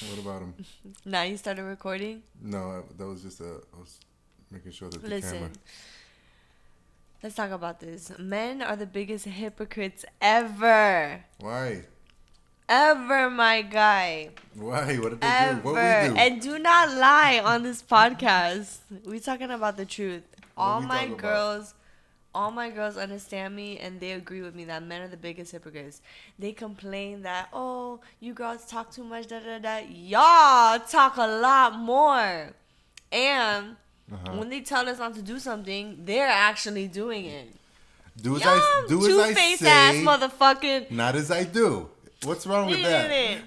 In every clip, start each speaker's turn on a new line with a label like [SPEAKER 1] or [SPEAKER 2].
[SPEAKER 1] What about him?
[SPEAKER 2] Now you started recording?
[SPEAKER 1] No, that was just I was making sure that the camera.
[SPEAKER 2] Listen, let's talk about this. Men are the biggest hypocrites ever.
[SPEAKER 1] Why?
[SPEAKER 2] Ever, my guy.
[SPEAKER 1] Why? What did they
[SPEAKER 2] Ever.
[SPEAKER 1] do? What we do?
[SPEAKER 2] And do not lie on this podcast. We talking about the truth.
[SPEAKER 1] What we talking about?
[SPEAKER 2] All my girls understand me and they agree with me that men are the biggest hypocrites. They complain that, oh, you girls talk too much, da da da. Y'all talk a lot more. And when they tell us not to do something, they're actually doing it.
[SPEAKER 1] Do as I
[SPEAKER 2] two-faced
[SPEAKER 1] say.
[SPEAKER 2] Ass motherfucking.
[SPEAKER 1] Not as I do. What's wrong with that?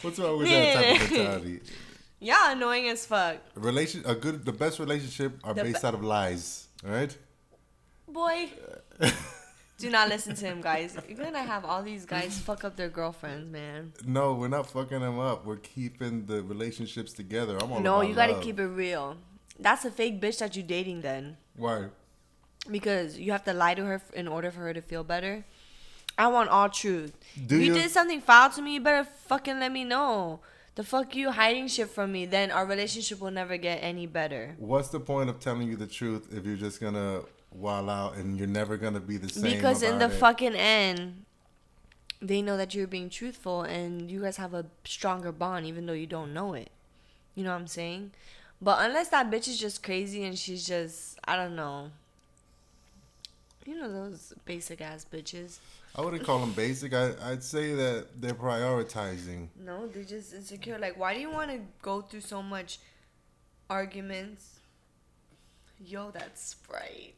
[SPEAKER 1] What's wrong with that type of mentality?
[SPEAKER 2] Y'all annoying as fuck.
[SPEAKER 1] The best relationship are based out of lies. All right.
[SPEAKER 2] Boy, do not listen to him, guys. You're gonna have all these guys fuck up their girlfriends, man.
[SPEAKER 1] No, we're not fucking them up. We're keeping the relationships together. I'm all
[SPEAKER 2] No,
[SPEAKER 1] about
[SPEAKER 2] you gotta
[SPEAKER 1] love.
[SPEAKER 2] keep it real. That's a fake bitch that you're dating then.
[SPEAKER 1] Why?
[SPEAKER 2] Because you have to lie to her in order for her to feel better. I want all truth.
[SPEAKER 1] Do
[SPEAKER 2] if you
[SPEAKER 1] you?
[SPEAKER 2] did something foul to me, you better fucking let me know. The fuck you hiding shit from me, then our relationship will never get any better.
[SPEAKER 1] What's the point of telling you the truth if you're just gonna wild out and you're never gonna be the same?
[SPEAKER 2] Because in the
[SPEAKER 1] about it?
[SPEAKER 2] fucking end, they know that you're being truthful and you guys have a stronger bond even though you don't know it. You know what I'm saying? But unless that bitch is just crazy and she's just, I don't know. You know those basic ass bitches.
[SPEAKER 1] I wouldn't call them basic. I'd say that they're prioritizing.
[SPEAKER 2] No, they're just insecure. Like, why do you want to go through so much arguments? Yo, that's Sprite.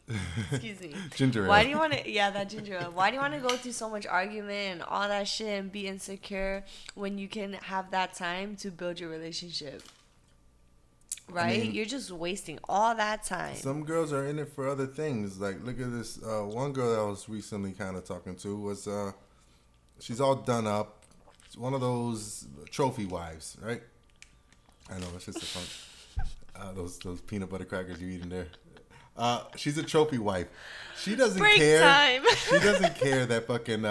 [SPEAKER 2] Excuse me.
[SPEAKER 1] Ginger ale.
[SPEAKER 2] Why do you want to? Yeah, that ginger ale. Why do you want to go through so much argument and all that shit and be insecure when you can have that time to build your relationship? Right?
[SPEAKER 1] I mean,
[SPEAKER 2] you're just wasting all that time.
[SPEAKER 1] Some girls are in it for other things. Like, look at this. One girl that I was recently kind of talking to was, she's all done up. It's one of those trophy wives, right? I know, it's just a fun. Those peanut butter crackers you're eating there. She's a trophy wife. She doesn't
[SPEAKER 2] Break
[SPEAKER 1] care.
[SPEAKER 2] time.
[SPEAKER 1] She doesn't care that fucking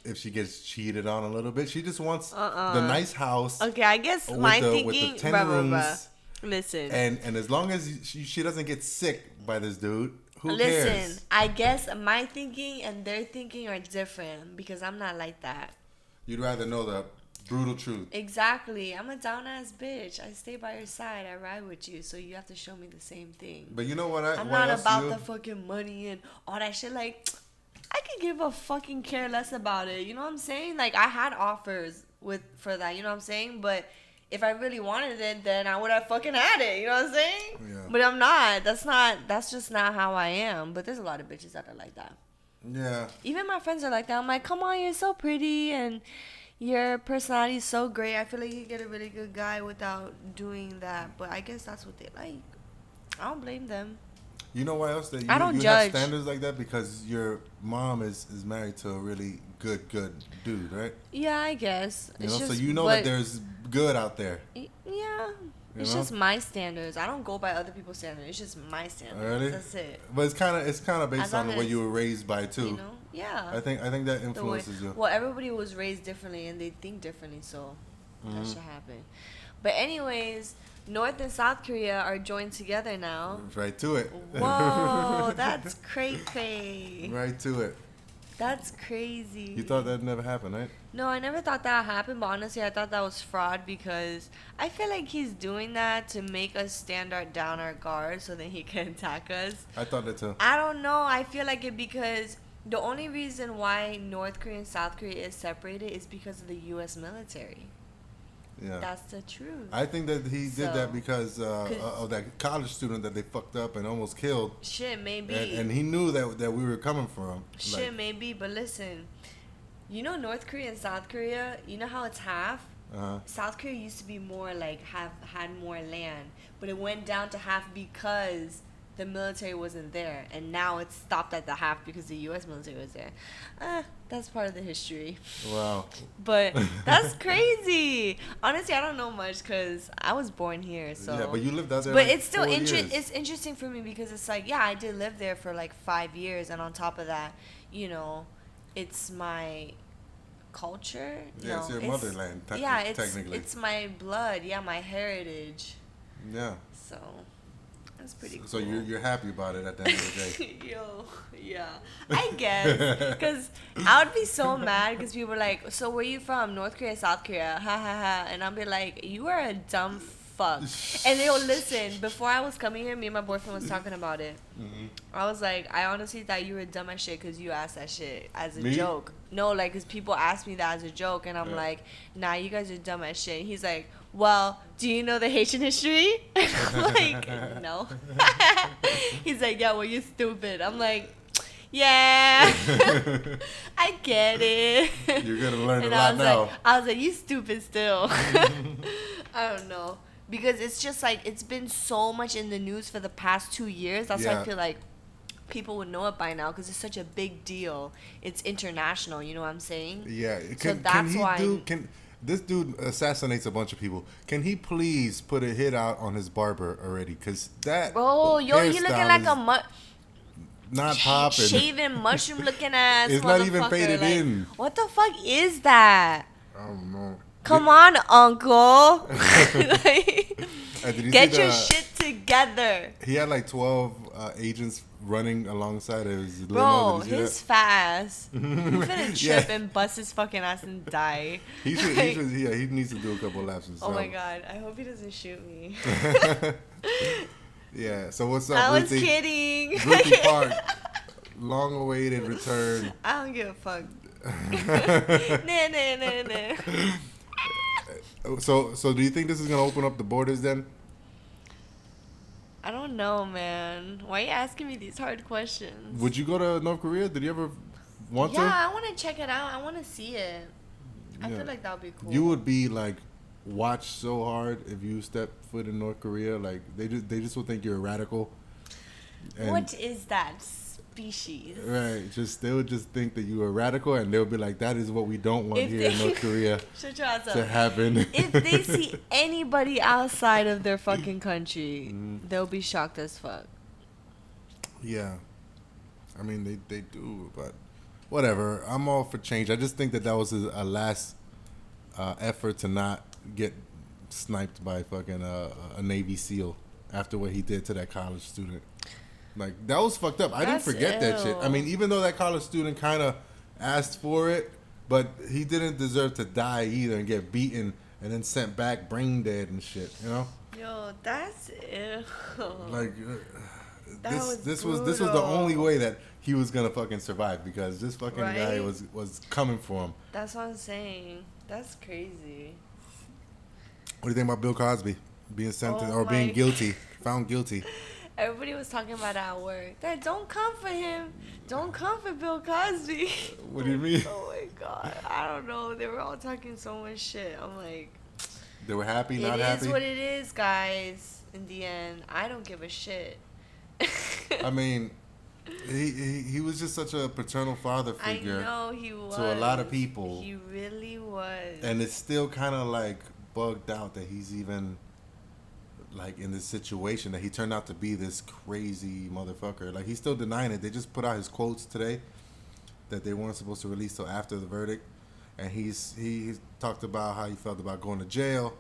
[SPEAKER 1] if she gets cheated on a little bit. She just wants the nice house.
[SPEAKER 2] Okay, I guess
[SPEAKER 1] with
[SPEAKER 2] my
[SPEAKER 1] with
[SPEAKER 2] thinking.
[SPEAKER 1] the 10 rooms.
[SPEAKER 2] Listen.
[SPEAKER 1] And as long as she doesn't get sick by this dude, who
[SPEAKER 2] Listen,
[SPEAKER 1] cares?
[SPEAKER 2] I guess my thinking and their thinking are different because I'm not like that.
[SPEAKER 1] You'd rather know the brutal truth.
[SPEAKER 2] Exactly. I'm a down ass bitch. I stay by your side. I ride with you. So you have to show me the same thing.
[SPEAKER 1] But you know what?
[SPEAKER 2] I'm
[SPEAKER 1] what
[SPEAKER 2] not
[SPEAKER 1] else
[SPEAKER 2] about
[SPEAKER 1] you-
[SPEAKER 2] the fucking money and all that shit. Like, I could give a fucking care less about it. You know what I'm saying? Like, I had offers for that. You know what I'm saying? But if I really wanted it, then I would have fucking had it. You know what I'm saying?
[SPEAKER 1] Yeah.
[SPEAKER 2] But I'm not. That's just not how I am. But there's a lot of bitches that are like that.
[SPEAKER 1] Yeah.
[SPEAKER 2] Even my friends are like that. I'm like, come on, you're so pretty and your personality is so great. I feel like you could get a really good guy without doing that. But I guess that's what they like. I don't blame them.
[SPEAKER 1] You know why else that you,
[SPEAKER 2] I don't
[SPEAKER 1] you
[SPEAKER 2] judge.
[SPEAKER 1] have standards like that? Because your mom is married to a really good dude, right?
[SPEAKER 2] Yeah, I guess.
[SPEAKER 1] You
[SPEAKER 2] It's
[SPEAKER 1] know,
[SPEAKER 2] just,
[SPEAKER 1] so you know that there's good out there.
[SPEAKER 2] Yeah. It's
[SPEAKER 1] know?
[SPEAKER 2] just my standards. I don't go by other people's standards. It's just my standards.
[SPEAKER 1] Really?
[SPEAKER 2] That's it.
[SPEAKER 1] But it's kind of based
[SPEAKER 2] As
[SPEAKER 1] on
[SPEAKER 2] long
[SPEAKER 1] the way
[SPEAKER 2] as,
[SPEAKER 1] you were raised by too.
[SPEAKER 2] You know? Yeah.
[SPEAKER 1] I think that
[SPEAKER 2] The way-
[SPEAKER 1] influences you.
[SPEAKER 2] Well, everybody was raised differently and they think differently, so that should happen. But anyways, North and South Korea are joined together now.
[SPEAKER 1] Right to it.
[SPEAKER 2] Whoa, that's crazy.
[SPEAKER 1] Right to it.
[SPEAKER 2] That's crazy.
[SPEAKER 1] You thought that never happened, right?
[SPEAKER 2] No, I never thought that happened, but honestly, I thought that was fraud because I feel like he's doing that to make us stand down our guard so that he can attack us.
[SPEAKER 1] I thought that too.
[SPEAKER 2] I don't know. I feel like it because the only reason why North Korea and South Korea is separated is because of the U.S. military.
[SPEAKER 1] Yeah.
[SPEAKER 2] That's the truth.
[SPEAKER 1] I think that he did that because
[SPEAKER 2] 'cause-
[SPEAKER 1] of that college student that they fucked up and almost killed.
[SPEAKER 2] Shit, maybe.
[SPEAKER 1] And he knew that we were coming from.
[SPEAKER 2] Shit, maybe. But listen, you know North Korea and South Korea, you know how it's half?
[SPEAKER 1] Uh-huh.
[SPEAKER 2] South Korea used to be more like had more land, but it went down to half because the military wasn't there, and now it's stopped at the half because the U.S. military was there. That's part of the history.
[SPEAKER 1] Wow.
[SPEAKER 2] But that's crazy. Honestly, I don't know much because I was born here. So
[SPEAKER 1] Yeah, but you lived out there.
[SPEAKER 2] But
[SPEAKER 1] like
[SPEAKER 2] it's still
[SPEAKER 1] 4 years.
[SPEAKER 2] it's interesting for me because it's like, yeah, I did live there for like 5 years, and on top of that, you know, it's my culture.
[SPEAKER 1] Yeah, it's your motherland. Technically.
[SPEAKER 2] It's my blood. Yeah, my heritage.
[SPEAKER 1] Yeah.
[SPEAKER 2] So that's pretty cool.
[SPEAKER 1] So you're happy about it at the end of the day.
[SPEAKER 2] Yo, yeah, I guess, because I would be so mad because people were like, so where you from? North Korea, South Korea, ha ha ha, and I'll be like, you are a dumb fuck. And they'll listen. Before I was coming here, me and my boyfriend was talking about it. Mm-hmm. I was like, I honestly thought you were dumb as shit because you asked that shit as a joke. No, like, because people ask me that as a joke, and I'm like, nah, you guys are dumb as shit. And he's like, well, do you know the Haitian history? And I'm like, no. He's like, yeah, well, you're stupid. I'm like, yeah, I get it.
[SPEAKER 1] You're going to learn a lot now.
[SPEAKER 2] I was like, you stupid still. I don't know. Because it's just like, it's been so much in the news for the past 2 years. That's why I feel like people would know it by now because it's such a big deal. It's international, you know what I'm saying?
[SPEAKER 1] Yeah.
[SPEAKER 2] So that's why...
[SPEAKER 1] This dude assassinates a bunch of people. Can he please put a hit out on his barber already? Because that...
[SPEAKER 2] Bro, yo, he looking like a...
[SPEAKER 1] Not popping.
[SPEAKER 2] Shaving, mushroom looking ass.
[SPEAKER 1] It's not even faded in.
[SPEAKER 2] What the fuck is that?
[SPEAKER 1] I don't know.
[SPEAKER 2] Come on, uncle.
[SPEAKER 1] Get
[SPEAKER 2] your shit together.
[SPEAKER 1] He had like 12 agents running alongside of his
[SPEAKER 2] limo. Bro, his fast. He finna trip and bust his fucking ass and die.
[SPEAKER 1] He needs to do a couple laps himself.
[SPEAKER 2] Oh my god, I hope he doesn't shoot me.
[SPEAKER 1] Yeah, so what's up,
[SPEAKER 2] I
[SPEAKER 1] Ruthie?
[SPEAKER 2] was kidding.
[SPEAKER 1] Ruthie Park, long-awaited return.
[SPEAKER 2] I don't give a fuck. Nah.
[SPEAKER 1] So do you think this is gonna open up the borders then?
[SPEAKER 2] I don't know, man. Why are you asking me these hard questions?
[SPEAKER 1] Would you go to North Korea? Did you ever want to?
[SPEAKER 2] Yeah, I want to check it out. I want to see it. I feel like that would be cool.
[SPEAKER 1] You would be like watched so hard if you step foot in North Korea. Like they just would think you're a radical.
[SPEAKER 2] And what is that species?
[SPEAKER 1] Right. They would just think that you were a radical, and they would be like, that is what we don't want here in North Korea to happen.
[SPEAKER 2] If they see anybody outside of their fucking country, they'll be shocked as fuck.
[SPEAKER 1] Yeah. I mean, they do, but whatever. I'm all for change. I just think that was a last effort to not get sniped by fucking a Navy SEAL after what he did to that college student. Like, that was fucked up. I didn't forget that shit. I mean, even though that college student kind of asked for it, but he didn't deserve to die either and get beaten and then sent back brain dead and shit, you know?
[SPEAKER 2] Yo, that's ew.
[SPEAKER 1] Like, this was the only way that he was gonna fucking survive, because this fucking guy was coming for him.
[SPEAKER 2] That's what I'm saying. That's crazy.
[SPEAKER 1] What do you think about Bill Cosby being sentenced or being guilty, found guilty?
[SPEAKER 2] Everybody was talking about it at work. That don't come for him. Don't come for Bill Cosby.
[SPEAKER 1] What do you mean?
[SPEAKER 2] Oh my god. I don't know. They were all talking so much shit. I'm like,
[SPEAKER 1] they were happy, not happy?
[SPEAKER 2] It is what it is, guys. In the end, I don't give a shit.
[SPEAKER 1] I mean, he was just such a paternal father figure.
[SPEAKER 2] I know he was.
[SPEAKER 1] To a lot of people.
[SPEAKER 2] He really was.
[SPEAKER 1] And it's still kind of like bugged out that he's even like in this situation, that he turned out to be this crazy motherfucker. Like, he's still denying it. They just put out his quotes today that they weren't supposed to release till after the verdict. And he talked about how he felt about going to jail.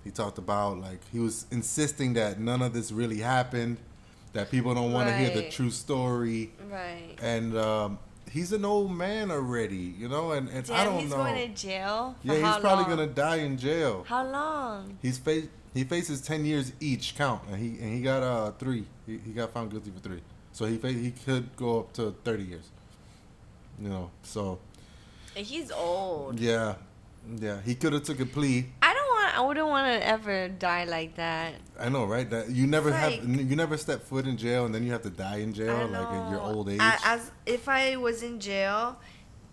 [SPEAKER 1] He talked about, like, he was insisting that none of this really happened, that people don't want to hear the true story.
[SPEAKER 2] Right.
[SPEAKER 1] And he's an old man already, you know, and I don't know.
[SPEAKER 2] He's going to jail?
[SPEAKER 1] Yeah, he's probably going to die in jail.
[SPEAKER 2] How long?
[SPEAKER 1] He faces 10 years each count, and he got 3. He got found guilty for 3. So he could go up to 30 years. You know, so.
[SPEAKER 2] And he's old.
[SPEAKER 1] Yeah. He could have took a plea.
[SPEAKER 2] I wouldn't want to ever die like that.
[SPEAKER 1] I know, right? That you never step foot in jail, and then you have to die in jail, like in your old age.
[SPEAKER 2] As if I was in jail,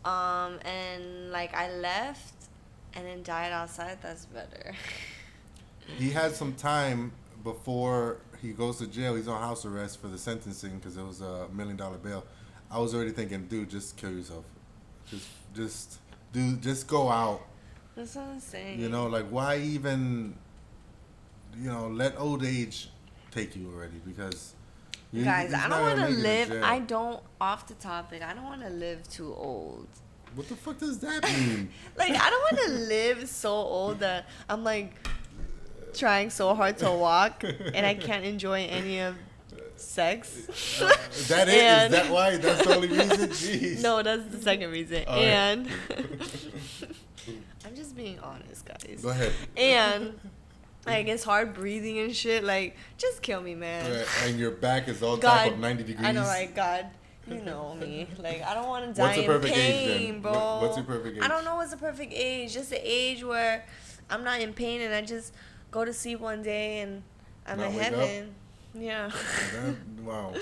[SPEAKER 2] and like I left, and then died outside, that's better.
[SPEAKER 1] He had some time before he goes to jail. He's on house arrest for the sentencing because it was a $1 million bail. I was already thinking, dude, just kill yourself. Just go out.
[SPEAKER 2] That's what I'm saying.
[SPEAKER 1] You know, like, why even, let old age take you already? Because
[SPEAKER 2] guys, I don't want to live. Off the topic, I don't want to live too old.
[SPEAKER 1] What the fuck does that mean?
[SPEAKER 2] Like, I don't want to live so old that I'm like trying so hard to walk and I can't enjoy any of sex.
[SPEAKER 1] That is that why? That's the only reason? Jeez.
[SPEAKER 2] No, that's the second reason.
[SPEAKER 1] All
[SPEAKER 2] and
[SPEAKER 1] right.
[SPEAKER 2] I'm just being honest, guys.
[SPEAKER 1] Go ahead.
[SPEAKER 2] And like it's hard breathing and shit. Like, just kill me, man.
[SPEAKER 1] Right. And your back is all
[SPEAKER 2] God,
[SPEAKER 1] type of 90 degrees.
[SPEAKER 2] I know, right? God, you know me. Like, I don't want to die
[SPEAKER 1] What's the
[SPEAKER 2] in
[SPEAKER 1] perfect
[SPEAKER 2] pain,
[SPEAKER 1] age, then?
[SPEAKER 2] bro.
[SPEAKER 1] What's your perfect age?
[SPEAKER 2] I don't know what's the perfect age. Just the age where I'm not in pain and I just go to sleep one day and I'm in heaven. Yeah.
[SPEAKER 1] Wow.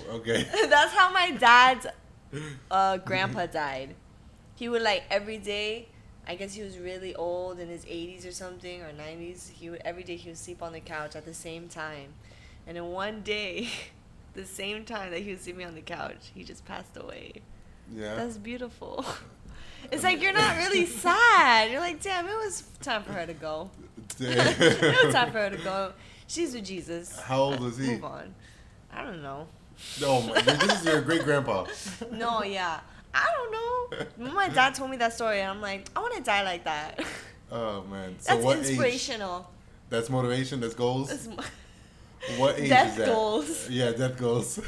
[SPEAKER 1] Okay.
[SPEAKER 2] That's how my dad's grandpa died. He would like every day. I guess he was really old in his 80s or something or 90s. Every day he would sleep on the couch at the same time, and then one day, the same time that he was sleeping on the couch, he just passed away.
[SPEAKER 1] Yeah.
[SPEAKER 2] That's beautiful. It's like you're not really sad. You're like, damn, it was time for her to go. It was time for her to go. She's with Jesus.
[SPEAKER 1] How old was he?
[SPEAKER 2] Move on. I don't know.
[SPEAKER 1] No, this is your great grandpa.
[SPEAKER 2] No, yeah. I don't know. When my dad told me that story, and I'm like, I want to die like that.
[SPEAKER 1] Oh man. So
[SPEAKER 2] That's
[SPEAKER 1] what
[SPEAKER 2] inspirational.
[SPEAKER 1] Age? That's motivation. That's goals.
[SPEAKER 2] That's
[SPEAKER 1] What age
[SPEAKER 2] death
[SPEAKER 1] is that?
[SPEAKER 2] Goals.
[SPEAKER 1] Yeah, death goals.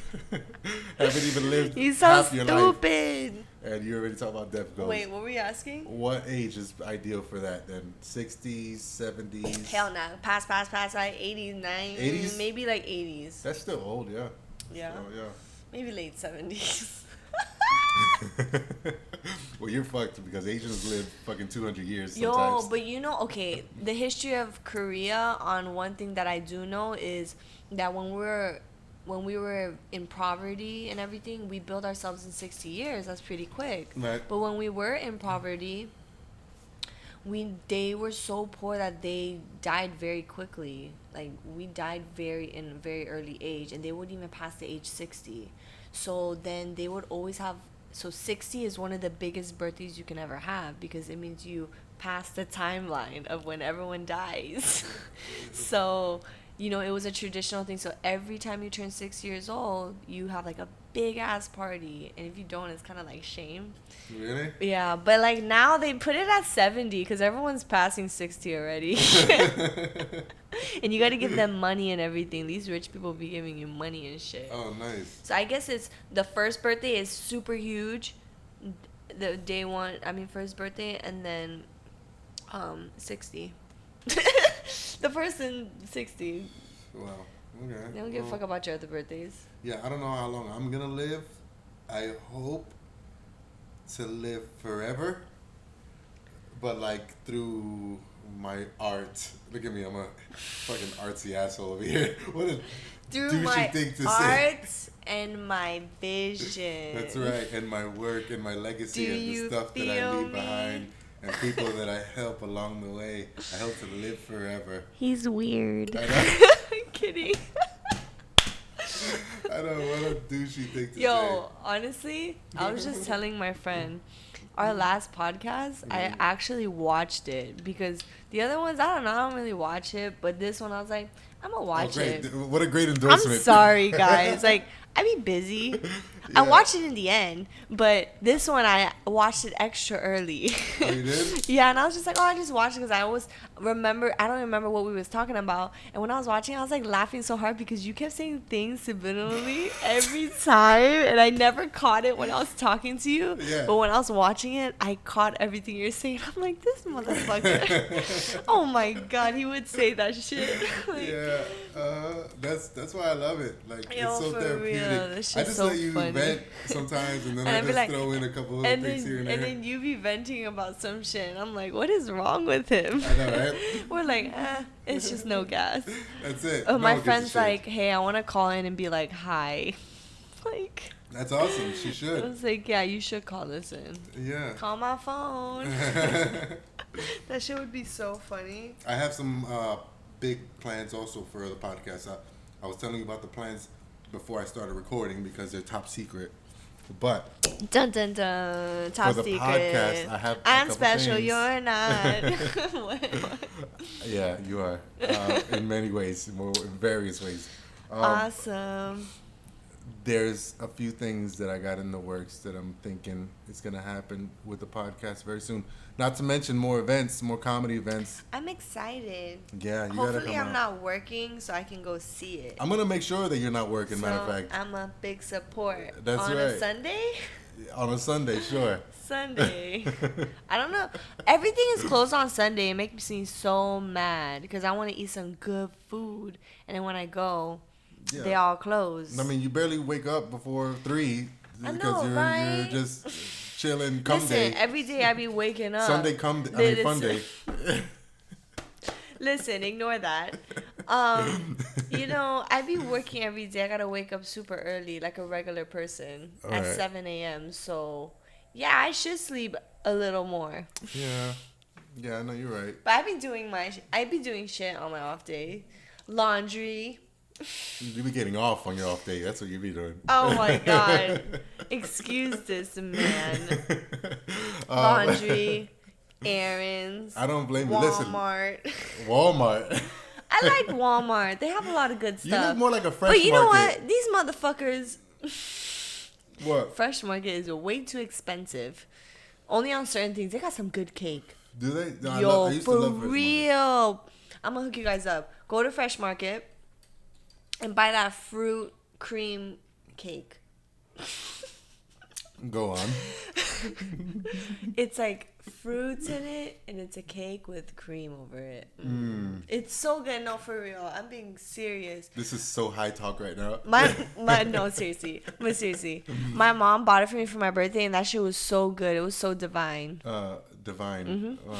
[SPEAKER 1] Haven't even lived
[SPEAKER 2] He's so
[SPEAKER 1] half your life,
[SPEAKER 2] stupid.
[SPEAKER 1] and you already talk about death goals.
[SPEAKER 2] Wait, what were you asking?
[SPEAKER 1] What age is ideal for that then? 60s, 70s?
[SPEAKER 2] Hell no. Pass. Like 80s, 90s.
[SPEAKER 1] 80s?
[SPEAKER 2] Maybe like 80s.
[SPEAKER 1] That's still old, yeah.
[SPEAKER 2] Yeah.
[SPEAKER 1] So, yeah.
[SPEAKER 2] Maybe late 70s.
[SPEAKER 1] Well, you're fucked because Asians live fucking 200 years
[SPEAKER 2] Yo,
[SPEAKER 1] sometimes.
[SPEAKER 2] but you know, okay, the history of Korea, on one thing that I do know is that when we were in poverty and everything, we built ourselves in 60 years. That's pretty quick.
[SPEAKER 1] Right.
[SPEAKER 2] But when we were in poverty, they were so poor that they died very quickly. Like, we died in a very early age, and they wouldn't even pass the age 60. So then they would always have. So 60 is one of the biggest birthdays you can ever have because it means you pass the timeline of when everyone dies. So, you know, it was a traditional thing. So every time you turn 6 years old, you have like a big ass party. And if you don't, it's kind of like shame.
[SPEAKER 1] Really?
[SPEAKER 2] Yeah, but like now they put it at 70 because everyone's passing 60 already. And you got to give them money and everything. These rich people be giving you money and shit.
[SPEAKER 1] Oh, nice.
[SPEAKER 2] So I guess it's the first birthday is super huge. The day one, first birthday, and then 60. The first and 60.
[SPEAKER 1] Wow. Okay.
[SPEAKER 2] They don't give a fuck about your other birthdays.
[SPEAKER 1] Yeah, I don't know how long I'm gonna live. I hope to live forever, but like through my art. Look at me, I'm a fucking artsy asshole over here. What a
[SPEAKER 2] Through
[SPEAKER 1] douchey
[SPEAKER 2] my
[SPEAKER 1] thing to
[SPEAKER 2] art
[SPEAKER 1] say.
[SPEAKER 2] and my vision.
[SPEAKER 1] That's right, and my work and my legacy
[SPEAKER 2] Do
[SPEAKER 1] and the
[SPEAKER 2] you
[SPEAKER 1] stuff that I
[SPEAKER 2] feel
[SPEAKER 1] leave
[SPEAKER 2] me?
[SPEAKER 1] behind and people that I help along the way. I hope to live forever.
[SPEAKER 2] He's weird.
[SPEAKER 1] I know.
[SPEAKER 2] I'm kidding.
[SPEAKER 1] I know, what a douchey thing to say.
[SPEAKER 2] Yo, honestly, I was just telling my friend, our last podcast, I actually watched it because the other ones, I don't really watch it, but this one I was like, I'm gonna watch
[SPEAKER 1] great.
[SPEAKER 2] it.
[SPEAKER 1] What a great endorsement.
[SPEAKER 2] I'm sorry, guys. Like, I be busy. I watched it in the end, but this one I watched it extra early.
[SPEAKER 1] Oh, you did?
[SPEAKER 2] Yeah, and I was just like, oh, I just watched it because I don't remember what we was talking about. And when I was watching, I was like laughing so hard because you kept saying things subliminally every time, and I never caught it when I was talking to you.
[SPEAKER 1] Yeah.
[SPEAKER 2] But when I was watching it, I caught everything you're saying. I'm like, this motherfucker. Oh my God, he would say that shit. Like,
[SPEAKER 1] yeah, that's why I love it. Like,
[SPEAKER 2] Yo,
[SPEAKER 1] it's so
[SPEAKER 2] for
[SPEAKER 1] therapeutic.
[SPEAKER 2] real, this
[SPEAKER 1] I
[SPEAKER 2] shit's
[SPEAKER 1] just
[SPEAKER 2] so
[SPEAKER 1] let you
[SPEAKER 2] funny.
[SPEAKER 1] vent sometimes, and then
[SPEAKER 2] And
[SPEAKER 1] I
[SPEAKER 2] I'd be
[SPEAKER 1] just
[SPEAKER 2] like-
[SPEAKER 1] throw in a couple little things here and there.
[SPEAKER 2] And then you be venting about some shit, and I'm like, what is wrong with him?
[SPEAKER 1] I know, right?
[SPEAKER 2] We're like, it's just no gas.
[SPEAKER 1] That's it.
[SPEAKER 2] Oh,
[SPEAKER 1] No
[SPEAKER 2] my
[SPEAKER 1] one gives a
[SPEAKER 2] friend's
[SPEAKER 1] shit.
[SPEAKER 2] like, hey, I want to call in and be like, hi. Like,
[SPEAKER 1] That's awesome. She
[SPEAKER 2] I
[SPEAKER 1] should.
[SPEAKER 2] was like, yeah, you should call us in.
[SPEAKER 1] Yeah.
[SPEAKER 2] Call my phone. That shit would be so funny.
[SPEAKER 1] I have some big plans also for the podcast. I was telling you about the plans before I started recording because they're top secret. But
[SPEAKER 2] Dun dun dun. Top
[SPEAKER 1] for the
[SPEAKER 2] secret.
[SPEAKER 1] podcast, I have a
[SPEAKER 2] I'm
[SPEAKER 1] couple
[SPEAKER 2] special.
[SPEAKER 1] things.
[SPEAKER 2] You're not. What?
[SPEAKER 1] Yeah, you are. In many ways, in various ways.
[SPEAKER 2] Awesome.
[SPEAKER 1] there's a few things that I got in the works that I'm thinking is going to happen with the podcast very soon. Not to mention more events, more comedy events.
[SPEAKER 2] I'm excited.
[SPEAKER 1] Yeah, you got to
[SPEAKER 2] Hopefully
[SPEAKER 1] come
[SPEAKER 2] I'm
[SPEAKER 1] out.
[SPEAKER 2] not working so I can go see it.
[SPEAKER 1] I'm going to make sure that you're not working,
[SPEAKER 2] So
[SPEAKER 1] matter of fact.
[SPEAKER 2] I'm a big support.
[SPEAKER 1] That's
[SPEAKER 2] On
[SPEAKER 1] right.
[SPEAKER 2] a Sunday?
[SPEAKER 1] On a Sunday, sure.
[SPEAKER 2] Sunday. I don't know. Everything is closed on Sunday. It makes me so mad because I want to eat some good food. And then when I go, they all close.
[SPEAKER 1] I mean, you barely wake up before 3
[SPEAKER 2] I
[SPEAKER 1] because
[SPEAKER 2] know, right?
[SPEAKER 1] you're just chilling come
[SPEAKER 2] Listen,
[SPEAKER 1] day.
[SPEAKER 2] every day I be waking up.
[SPEAKER 1] Sunday fun day.
[SPEAKER 2] Listen, ignore that. You know, I be working every day. I gotta wake up super early, like a regular person, at 7 a.m. So, yeah, I should sleep a little more.
[SPEAKER 1] Yeah, I know you're right.
[SPEAKER 2] But I be doing shit on my off day, laundry.
[SPEAKER 1] You be getting off on your off day. That's what you be doing.
[SPEAKER 2] Oh my god, excuse this man. Laundry, errands.
[SPEAKER 1] I don't blame you.
[SPEAKER 2] Walmart.
[SPEAKER 1] Listen, Walmart.
[SPEAKER 2] I like Walmart. They have a lot of good
[SPEAKER 1] You
[SPEAKER 2] stuff.
[SPEAKER 1] look more like a fresh
[SPEAKER 2] But you know
[SPEAKER 1] market.
[SPEAKER 2] what? These motherfuckers.
[SPEAKER 1] What?
[SPEAKER 2] Fresh market is way too expensive. Only on certain things. They got some good cake.
[SPEAKER 1] Do they? No,
[SPEAKER 2] Yo,
[SPEAKER 1] I used
[SPEAKER 2] for
[SPEAKER 1] to love Fresh
[SPEAKER 2] real. I'm gonna hook you guys up. Go to Fresh Market and buy that fruit cream cake.
[SPEAKER 1] Go on.
[SPEAKER 2] It's like fruits in it, and it's a cake with cream over it. It's so good. No, for real. I'm being serious.
[SPEAKER 1] This is so high talk right now.
[SPEAKER 2] No, seriously. But seriously. My mom bought it for me for my birthday, and that shit was so good. It was so divine.
[SPEAKER 1] Divine. Wow.